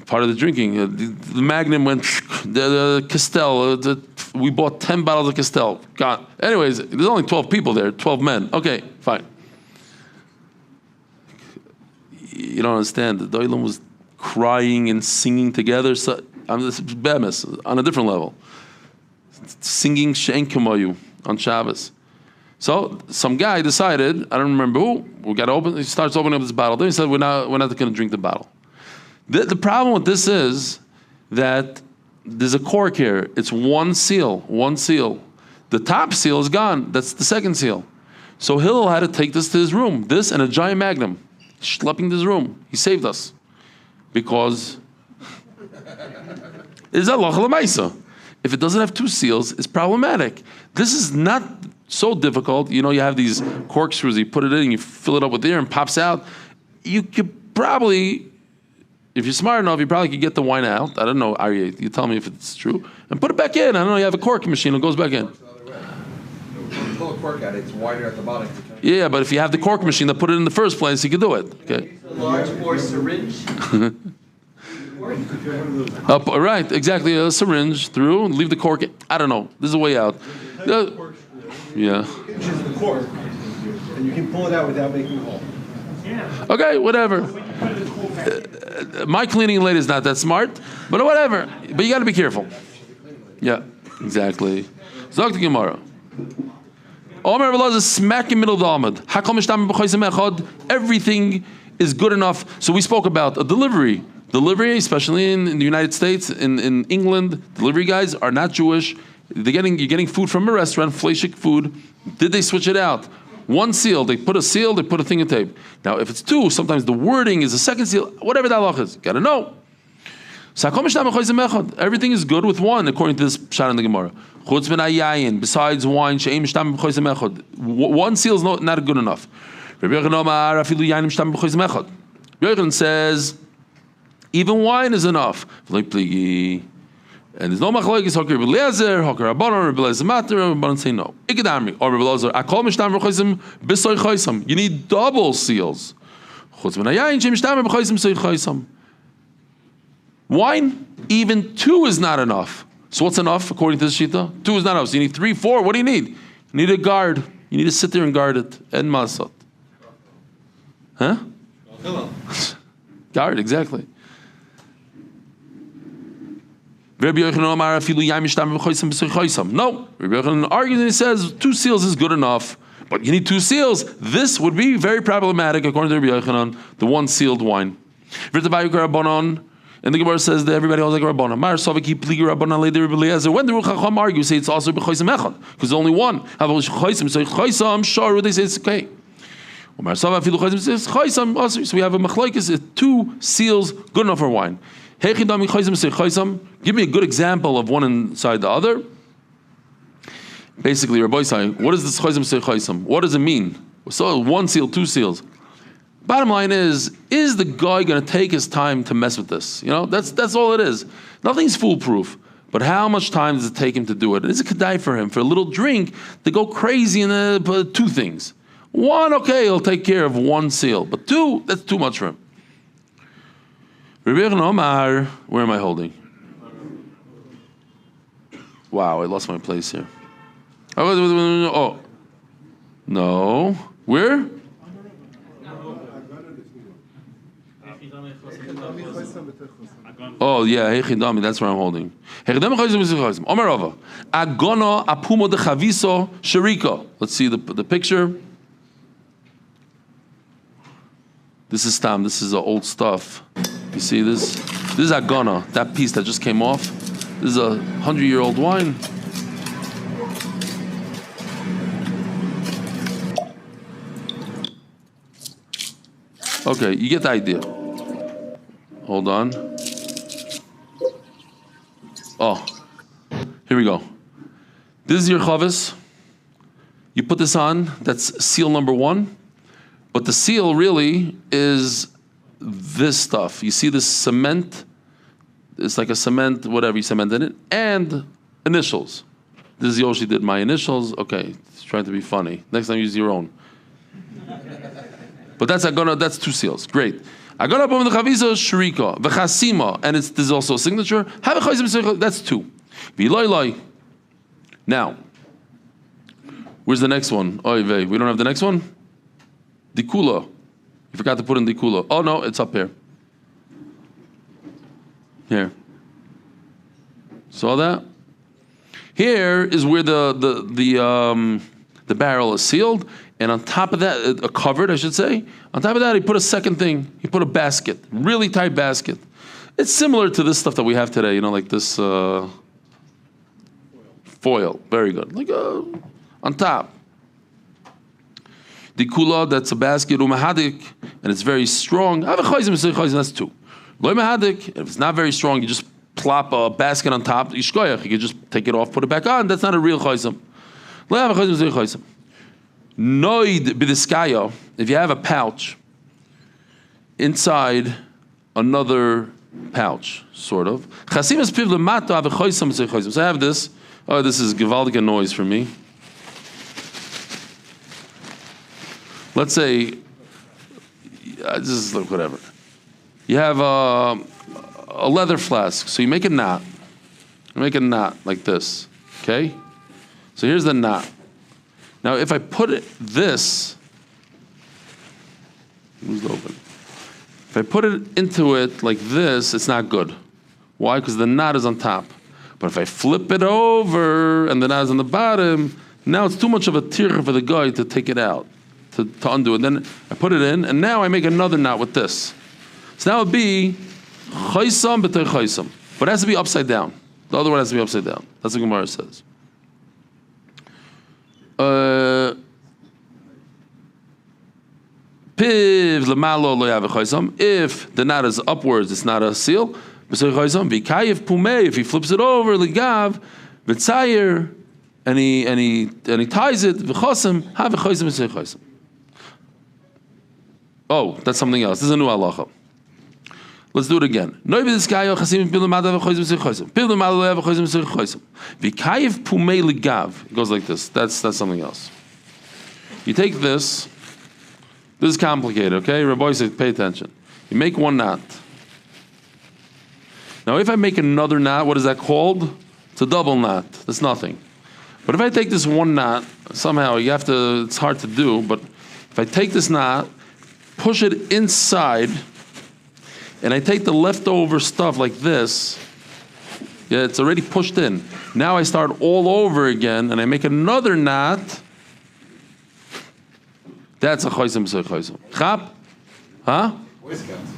part of the drinking, the Magnum went, the Castell, we bought 10 bottles of Castell. God. Anyways, there's only 12 people there, 12 men. Okay, fine. You don't understand. The Doilam was crying and singing together. So, this is bemis on a different level. Singing She'en K'moyu on Shabbos. So, some guy decided, I don't remember who, we got to open, he starts opening up this bottle. Then he said, we're not going to drink the bottle. The problem with this is that there's a cork here. It's one seal. The top seal is gone. That's the second seal. So Hillel had to take this to his room. This and a giant Magnum. Schlepping to his room. He saved us. Because it's halacha l'maisa. If it doesn't have two seals, it's problematic. This is not so difficult. You know, you have these corkscrews. You put it in, you fill it up with air and pops out. You could probably... If you're smart enough, you probably could get the wine out. I don't know, Aryeh, you tell me if it's true. And put it back in. I don't know, you have a cork machine, it goes back in. Pull a cork out, it's wider at the bottom. Yeah, but if you have the cork machine that put it in the first place, you can do it. Okay. A large bore syringe. Up, right, exactly. A syringe through, leave the cork in. I don't know. This is a way out. Yeah. Which is the cork, and you can pull it out without making a hole. Yeah. Okay, whatever. My cleaning lady is not that smart, but whatever. But you got to be careful. Yeah, exactly. Zog the Gemara. Omer Velaz is smack in middle of the Amud. Everything is good enough. So we spoke about a delivery. Delivery, especially in the United States, in England, delivery guys are not Jewish. You're getting food from a restaurant, fleshik food. Did they switch it out? One seal, they put a seal, they put a thing of tape. Now, if it's two, sometimes the wording is a second seal, whatever that halach is. Got to know. Everything is good with one, according to this pshat in the Gemara. Besides wine, one seal is not good enough. Rabbi Yochanan says, even wine is enough. And there's no machlokes Hoker Eliezer, Hoker Rabbanon, Rabbi Eliezer Matter, Rabbanon say no. Ikadamri or Rabbi Eliezer. Akol mishtam v'chosim b'soy chosim. You need double seals. Chutz min hayayin shem mishtam v'chosim b'soy chosim. Wine, even two is not enough. So what's enough according to the shita? Two is not enough. So you need 3, 4. What do you need? You need a guard. You need to sit there and guard it. And masot. Huh? Guard, exactly. Rabbi Yochanan no. Rabbi Yochanan argues and he says 2 seals is good enough, but you need 2 seals. This would be very problematic according to Rabbi Yochanan, the one sealed wine. And the Gemara says that everybody holds like Rabbanon. When the Ruch HaCham argues, say it's also b'chosim echad because only one. They say it's okay. So we have a machlokes, 2 seals, good enough for wine. Give me a good example of one inside the other. Basically, Rabbi saying, what is this chayzim say chayzim? What does it mean? So 1 seal, 2 seals. Bottom line is the guy going to take his time to mess with this? You know, that's all it is. Nothing's foolproof. But how much time does it take him to do it? Is it kedai for him, for a little drink, to go crazy in 2 things? 1, okay, he'll take care of 1 seal. But 2, that's too much for him. Where am I holding? Wow, I lost my place here. Oh, no. Where? Oh yeah, Hechidami, that's where I'm holding. Let's see the picture. This is Stam, this is old stuff. You see this? This is Agana, that piece that just came off. This is a 100-year-old wine. Okay, you get the idea. Hold on. Oh, here we go. This is your chavis. You put this on, that's seal number 1. But the seal really is this stuff. You see this cement? It's like a cement, whatever you cement in it, and initials. This is Yoshi did my initials. Okay, he's trying to be funny. Next time use your own. But that's 2 seals. Great. Agona b'om dechaviso shrika v'chasima, and there's also a signature. That's 2. V'loy. Now, where's the next one? Oy vey, we don't have the next one. Dikula. You forgot to put in dikula. Oh no, it's up here. Here. Saw that? Here is where the barrel is sealed. And on top of that, covered, I should say. On top of that, he put a second thing. He put a basket, really tight basket. It's similar to this stuff that we have today, you know, like this foil. Very good. Like on top. The kula, that's a basket, umahadik, and it's very strong. That's 2. Lo mahadik, if it's not very strong, you just plop a basket on top. You can just take it off, put it back on. That's not a real chayzim. Noid b'diskaya, if you have a pouch inside another pouch, sort of. So I have this. Oh, this is gewaldige noise for me. Let's say, this is like whatever. You have a leather flask, so you make a knot. You make a knot like this, okay? So here's the knot. Now, if I put this, who's open? If I put it into it like this, it's not good. Why? Because the knot is on top. But if I flip it over and the knot is on the bottom, now it's too much of a tir for the guy to take it out, to undo it. Then I put it in, and now I make another knot with this. So now it would be chaysam b'tei chaysam. But it has to be upside down. The other one has to be upside down. That's what Gemara says. If the knot is upwards, it's not a seal. If he flips it over, ligav, v'tzayer, and he ties it, oh, that's something else. This is a new halacha. Let's do it again. It goes like this. That's something else. You take this. This is complicated, okay? Rabbi said, pay attention. You make one knot. Now, if I make another knot, what is that called? It's a double knot. That's nothing. But if I take this one knot, somehow it's hard to do, but if I take this knot, push it inside, and I take the leftover stuff like this, yeah, it's already pushed in. Now I start all over again, and I make another knot. That's a chaysim b'sei chaysim. Chap? Huh? Boy Scouts.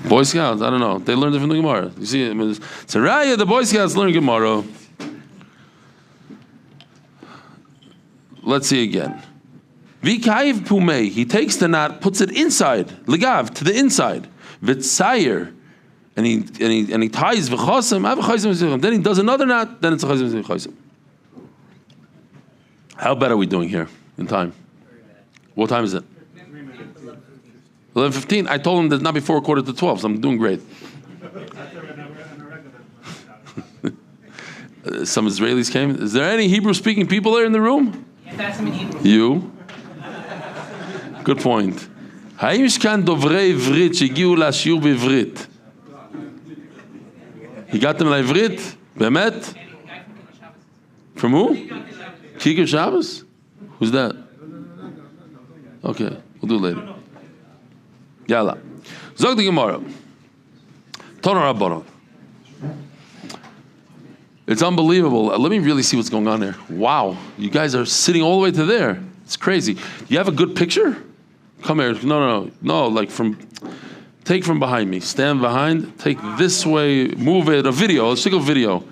Boy Scouts, I don't know. They learned it from the Gemara. You see, Zarah, the Boy Scouts learn Gemara. Let's see again. V'kayiv pumei. He takes the knot, puts it inside, ligav, to the inside. V'tzayer. And he ties v'chosem. Then he does another knot. Then it's a chosem. How bad are we doing here in time? What time is it? 11:15. I told him that not before 11:45, so I'm doing great. Some Israelis came. Is there any Hebrew-speaking people there in the room? You? Good point. האם יש כאן דוברי עברית שהגיעו לשיעור בעברית? הגעתם לעברית? באמת? From who? Kikar Shabbos? Who's that? Okay, we'll do it later. Yalla. Zog the Gemara. Toner Rabbanon. It's unbelievable. Let me really see what's going on here. Wow, you guys are sitting all the way to there. It's crazy. You have a good picture? Come here. No. Like take from behind me. Stand behind. Take this way. Move it. A video. Let's take a video.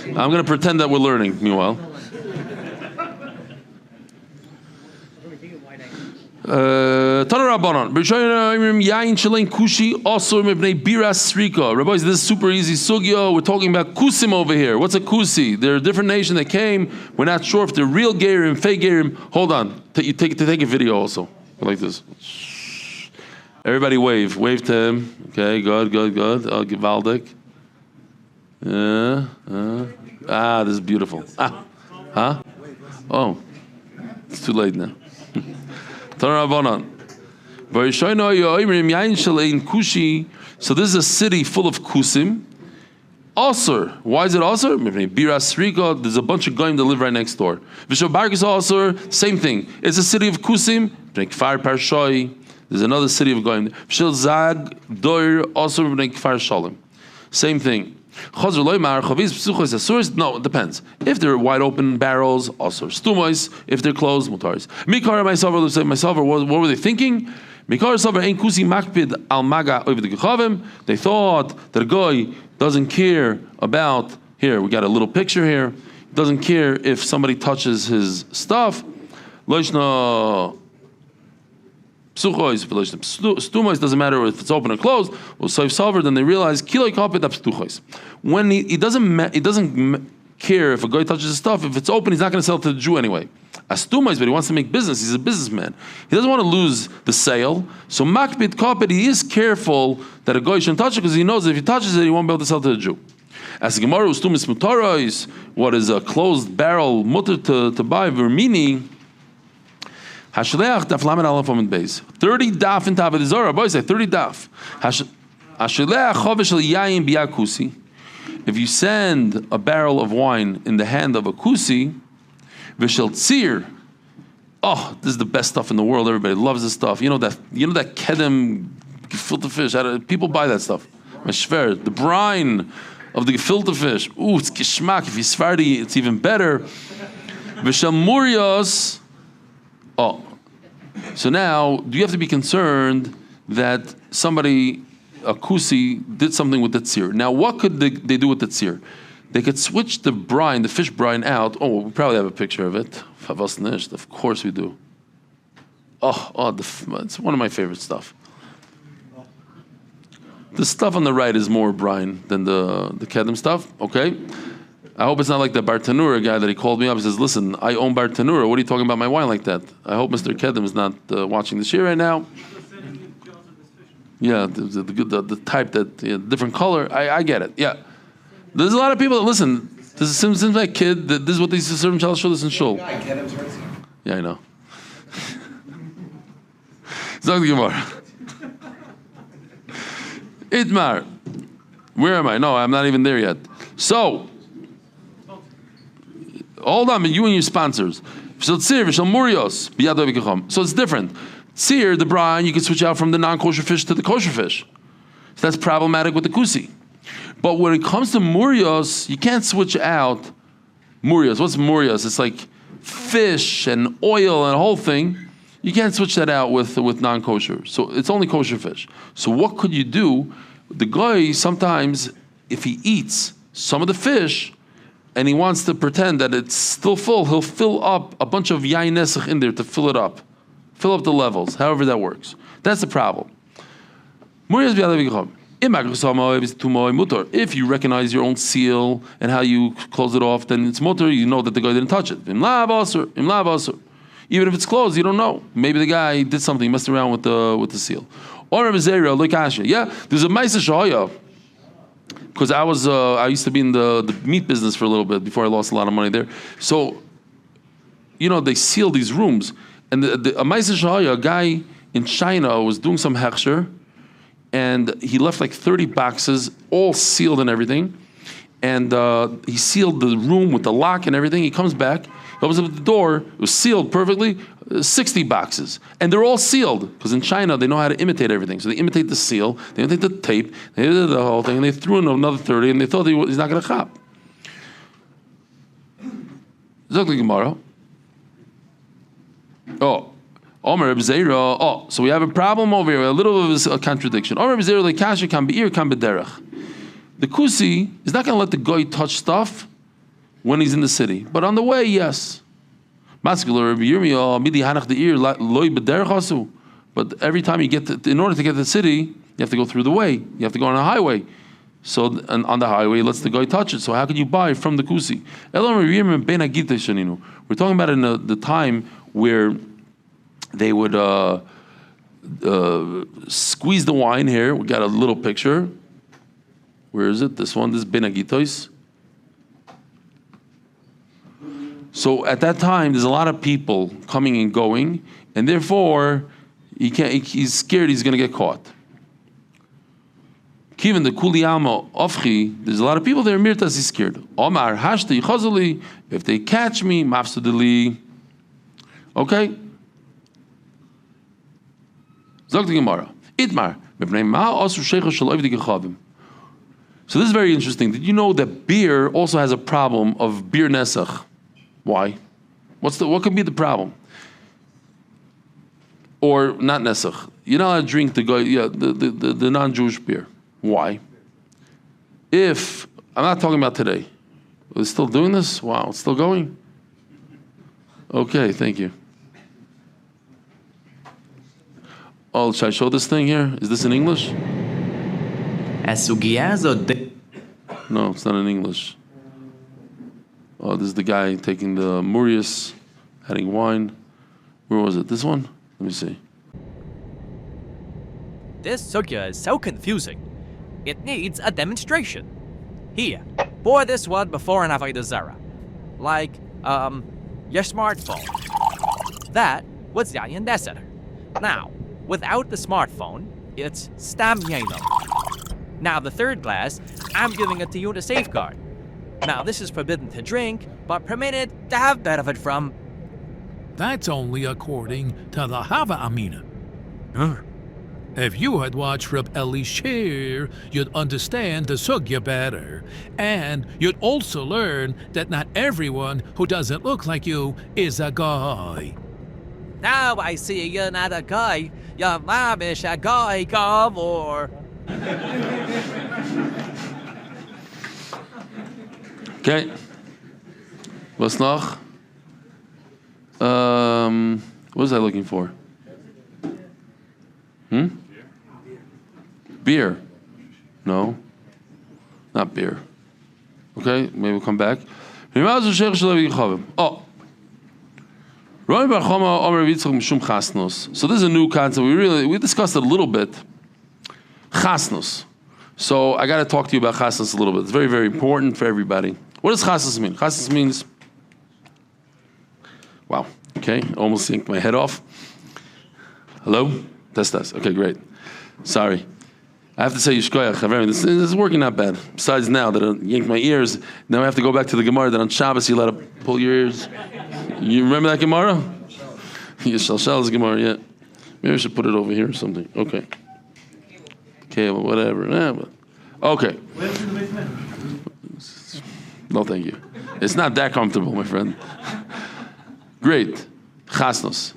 I'm going to pretend that we're learning. Meanwhile. Rabbi, this is super easy sugya. We're talking about kusim over here. What's a kusi? They're a different nation that came. We're not sure if they're real gerim, fake gerim. Hold on. Take a video also. Like this. Everybody wave. Wave to him. Okay, good. Givaldik. This is beautiful. Huh? Oh, it's too late now. So this is a city full of kusim. Asur. Why is it asur? There's a bunch of goyim that live right next door. Asur. Same thing. It's a city of kusim. There's another city of goyim. Same thing. No, it depends. If they're wide open barrels, also stumos. If they're closed, mutaris. Mikar myself, what were they thinking? They thought that a guy doesn't care about. Here we got a little picture here. Doesn't care if somebody touches his stuff. Stumos doesn't matter if it's open or closed. Then they realize when he doesn't care if a guy touches his stuff. If it's open, he's not going to sell it to the Jew anyway. Stumos, but he wants to make business. He's a businessman. He doesn't want to lose the sale. So makbid kapid, he is careful that a guy shouldn't touch it because he knows that if he touches it, he won't be able to sell it to the Jew. As the Gemara ustumis mutarais, what is a closed barrel mutter to buy vermini. Hashleach daf lamed aleph Amud Beis. 30 daf in Avodah Zarah. Boys say 30 daf. Hashleach chovesh yayin biyakusi. If you send a barrel of wine in the hand of a kusi, v'shel tzir. Oh, this is the best stuff in the world. Everybody loves this stuff. You know that kedem gefilte fish. People buy that stuff. Meshver, the brine of the gefilte fish. Ooh, it's geschmack. If you Sephardi, it's even better. V'shel murios. Oh, so now do you have to be concerned that somebody, a kusi, did something with the tzir? Now, what could they do with the tzir? They could switch the brine, the fish brine out. Oh, we probably have a picture of it. Of course we do. It's one of my favorite stuff. The stuff on the right is more brine than the kedem stuff. Okay. I hope it's not like the Bartanura guy that he called me up and says, listen, I own Bartanura. What are you talking about my wine like that? I hope Mr. Kedem is not watching the shir right now. Yeah, the type that, different color. I get it. Yeah. There's a lot of people that listen. This seems like kid, this is what they used to serve in Shul in Shul. Yeah, I know. Zog the Gemara. Itmar. Where am I? No, I'm not even there yet. So, hold on, you and your sponsors. So it's different. Tzir, the brine, you can switch out from the non-kosher fish to the kosher fish. So that's problematic with the kusi. But when it comes to murios, you can't switch out murios. What's murios? It's like fish and oil and a whole thing. You can't switch that out with non-kosher. So it's only kosher fish. So what could you do? The guy sometimes, if he eats some of the fish, and he wants to pretend that it's still full, he'll fill up a bunch of yain nesach in there to fill it up. Fill up the levels, however that works. That's the problem. If you recognize your own seal and how you close it off, then it's mutter, you know that the guy didn't touch it. Even if it's closed, you don't know. Maybe the guy did something, messed around with the seal. Yeah, there's a Maisa Shahaya. Because I used to be in the meat business for a little bit before I lost a lot of money there. So, they seal these rooms. And a Maisa Shahaya, a guy in China was doing some hechsher, and he left like 30 boxes, all sealed and everything. And he sealed the room with the lock and everything. He comes back, he opens up the door, it was sealed perfectly, 60 boxes. And they're all sealed, because in China they know how to imitate everything. So they imitate the seal, they imitate the tape, they imitate the whole thing, and they threw in another 30, and they thought he's not going to chop. Zok Gemara. So we have a problem over here, a little bit of a contradiction. The kusi is not going to let the goy touch stuff when he's in the city, but on the way, yes. But every time you get in order to get to the city, you have to go through the way. You have to go on a highway. So on the highway, it lets the guy touch it. So how can you buy from the kusi? We're talking about in the time where they would squeeze the wine here. We got a little picture. Where is it? This one. This is Ben Agitois. So at that time, there's a lot of people coming and going, and therefore he's scared he's going to get caught. Given the kuliyama ofchi, there's a lot of people there. Mirtas is scared. Omar hashti chazali. If they catch me, mafsudili. Okay. Zok the Gemara. Itmar. So this is very interesting. Did you know that beer also has a problem of beer nesach? Why? What could be the problem? Or not nesach? You're not allowed to drink the non-Jewish beer. Why? If I'm not talking about today. Are they still doing this? Wow, it's still going? Okay, thank you. Oh, should I show this thing here? Is this in English? No, it's not in English. Oh, this is the guy taking the Murius, adding wine. Where was it? This one? Let me see. This sugya is so confusing. It needs a demonstration. Here, pour this one before an Avodah Zarah. Like, your smartphone. That was Yayin Deser. Now, without the smartphone, it's Stam Yaino. Now the third glass, I'm giving it to you to safeguard. Now this is forbidden to drink, but permitted to have benefit from. That's only according to the Hava Amina. If you had watched Reb Eli Shir, you'd understand the sugya better. And you'd also learn that not everyone who doesn't look like you is a guy. Now I see you're not a guy. You're mamish a guy, or. Okay. Was noch? What was I looking for? Beer. No. Not beer. Okay, maybe we'll come back. Oh. So this is a new concept. We discussed it a little bit. Chasnus. So I got to talk to you about chasnus a little bit. It's very, very important for everybody. What does chasnus mean? Chasnus means, wow, okay, almost yanked my head off. Hello? Test. Okay, great. Sorry. I have to say Yishkoyach. This is working not bad. Besides now that I yanked my ears, now I have to go back to the Gemara that on Shabbos you let to pull your ears. You remember that Gemara? Yishalshal's Gemara, yeah. Maybe I should put it over here or something. Okay. Okay, well, whatever. Okay. No, thank you. It's not that comfortable, my friend. Great. Chasnos.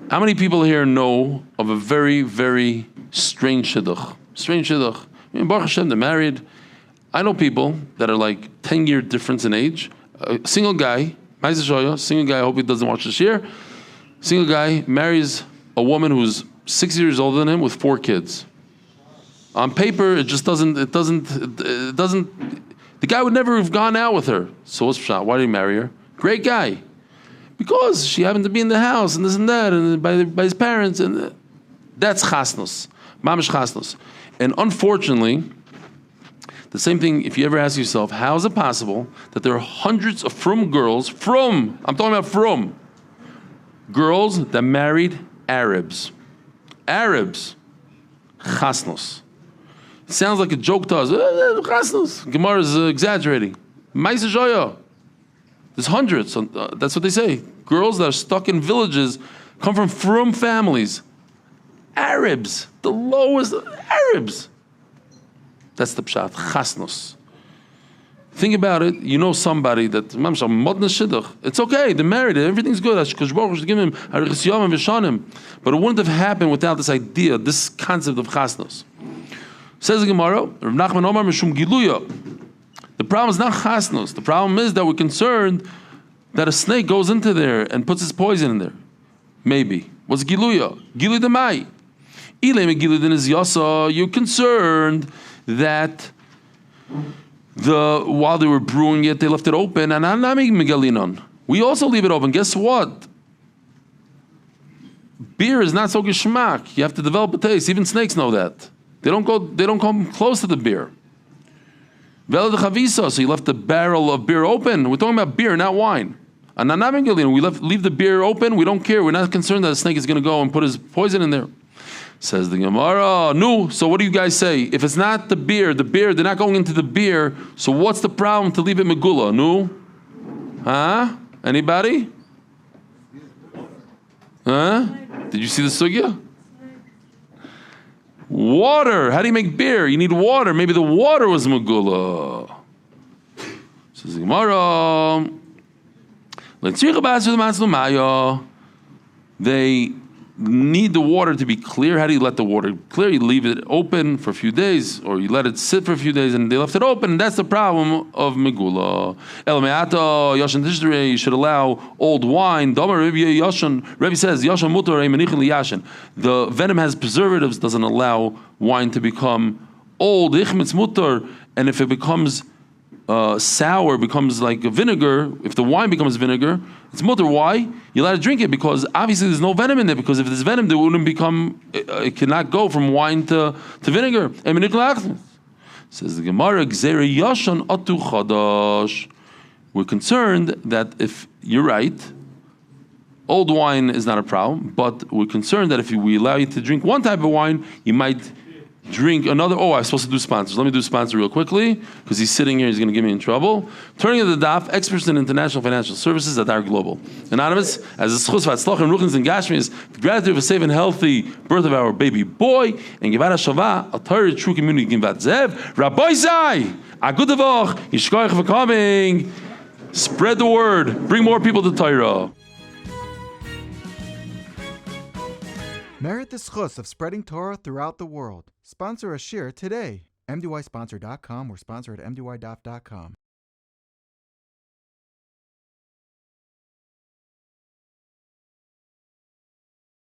How many people here know of a very, very strange shidduch? Strange shidduch. I mean, Baruch Hashem, they're married. I know people that are like 10-year difference in age. A single guy, I hope he doesn't watch this year. Single guy marries a woman who's 6 years older than him with 4 kids. On paper, it doesn't. The guy would never have gone out with her. So what's the shot? Why did he marry her? Great guy. Because she happened to be in the house and this and that, and by his parents, and that's chasnos, mamish chasnos. And unfortunately, the same thing. If you ever ask yourself, how is it possible that there are hundreds of girls, I'm talking about girls that married Arabs, chasnos. It sounds like a joke to us. Chasnos. Gemara is exaggerating. Ma'aseh shoya. There's hundreds. That's what they say. Girls that are stuck in villages come from frum families. Arabs. The lowest Arabs. That's the pshat. Chasnos. Think about it. You know somebody that it's okay. They're married. Everything's good. But it wouldn't have happened without this idea, this concept of chasnos. Says the Gemara, Rav Nachman Omar Mishum Giluya. The problem is not chasnos. The problem is that we're concerned that a snake goes into there and puts its poison in there. Maybe. What's Giluya? Gilu demai. Ilay Gilu din is yasa. You're concerned that while they were brewing it, they left it open. And anami megalinon. We also leave it open. Guess what? Beer is not so geschmack. You have to develop a taste. Even snakes know that. They don't come close to the beer. So you left the barrel of beer open. We're talking about beer, not wine. We leave the beer open. We don't care. We're not concerned that a snake is going to go and put his poison in there. Says the Gemara, no. So what do you guys say? If it's not the beer, they're not going into the beer. So what's the problem to leave it megula? No? Huh? Anybody? Huh? Did you see the sugya? Water. How do you make beer? You need water. Maybe the water was megula. Says the Gemara. They need the water to be clear. How do you let the water clear? You leave it open for a few days, or you let it sit for a few days, and they left it open, and that's the problem of megula. El me'ata yashan tishrei, you should allow old wine. Rebbe says yashan mutar emenichin liyashan. The venom has preservatives, doesn't allow wine to become old. Ichmitz mutar, and if it becomes sour, becomes like a vinegar. If the wine becomes vinegar, it's mutter. Why? You're allowed to drink it because obviously there's no venom in there. Because if there's venom, there wouldn't become. It cannot go from wine to vinegar. Says the Gemara, Gzera Yashan Atu Chadash. We're concerned that if you're right, old wine is not a problem, but we're concerned that if we allow you to drink one type of wine, you might drink another. Oh, I'm supposed to do sponsors. Let me do sponsor real quickly because he's sitting here. He's going to get me in trouble. Turning to the daf, experts in international financial services at our global. Anonymous, as a schus v'atzlach and ruchins and gashmis, gratitude for safe and healthy birth of our baby boy, and Gevara Shava, a Torah true community, Givat Zev, Rabbi Zai, a Gut Voch, Yishkoich for coming. Spread the word. Bring more people to Torah. Merit the schus of spreading Torah throughout the world. Sponsor a shir today. MDYsponsor.com or sponsor at mdydaf.com.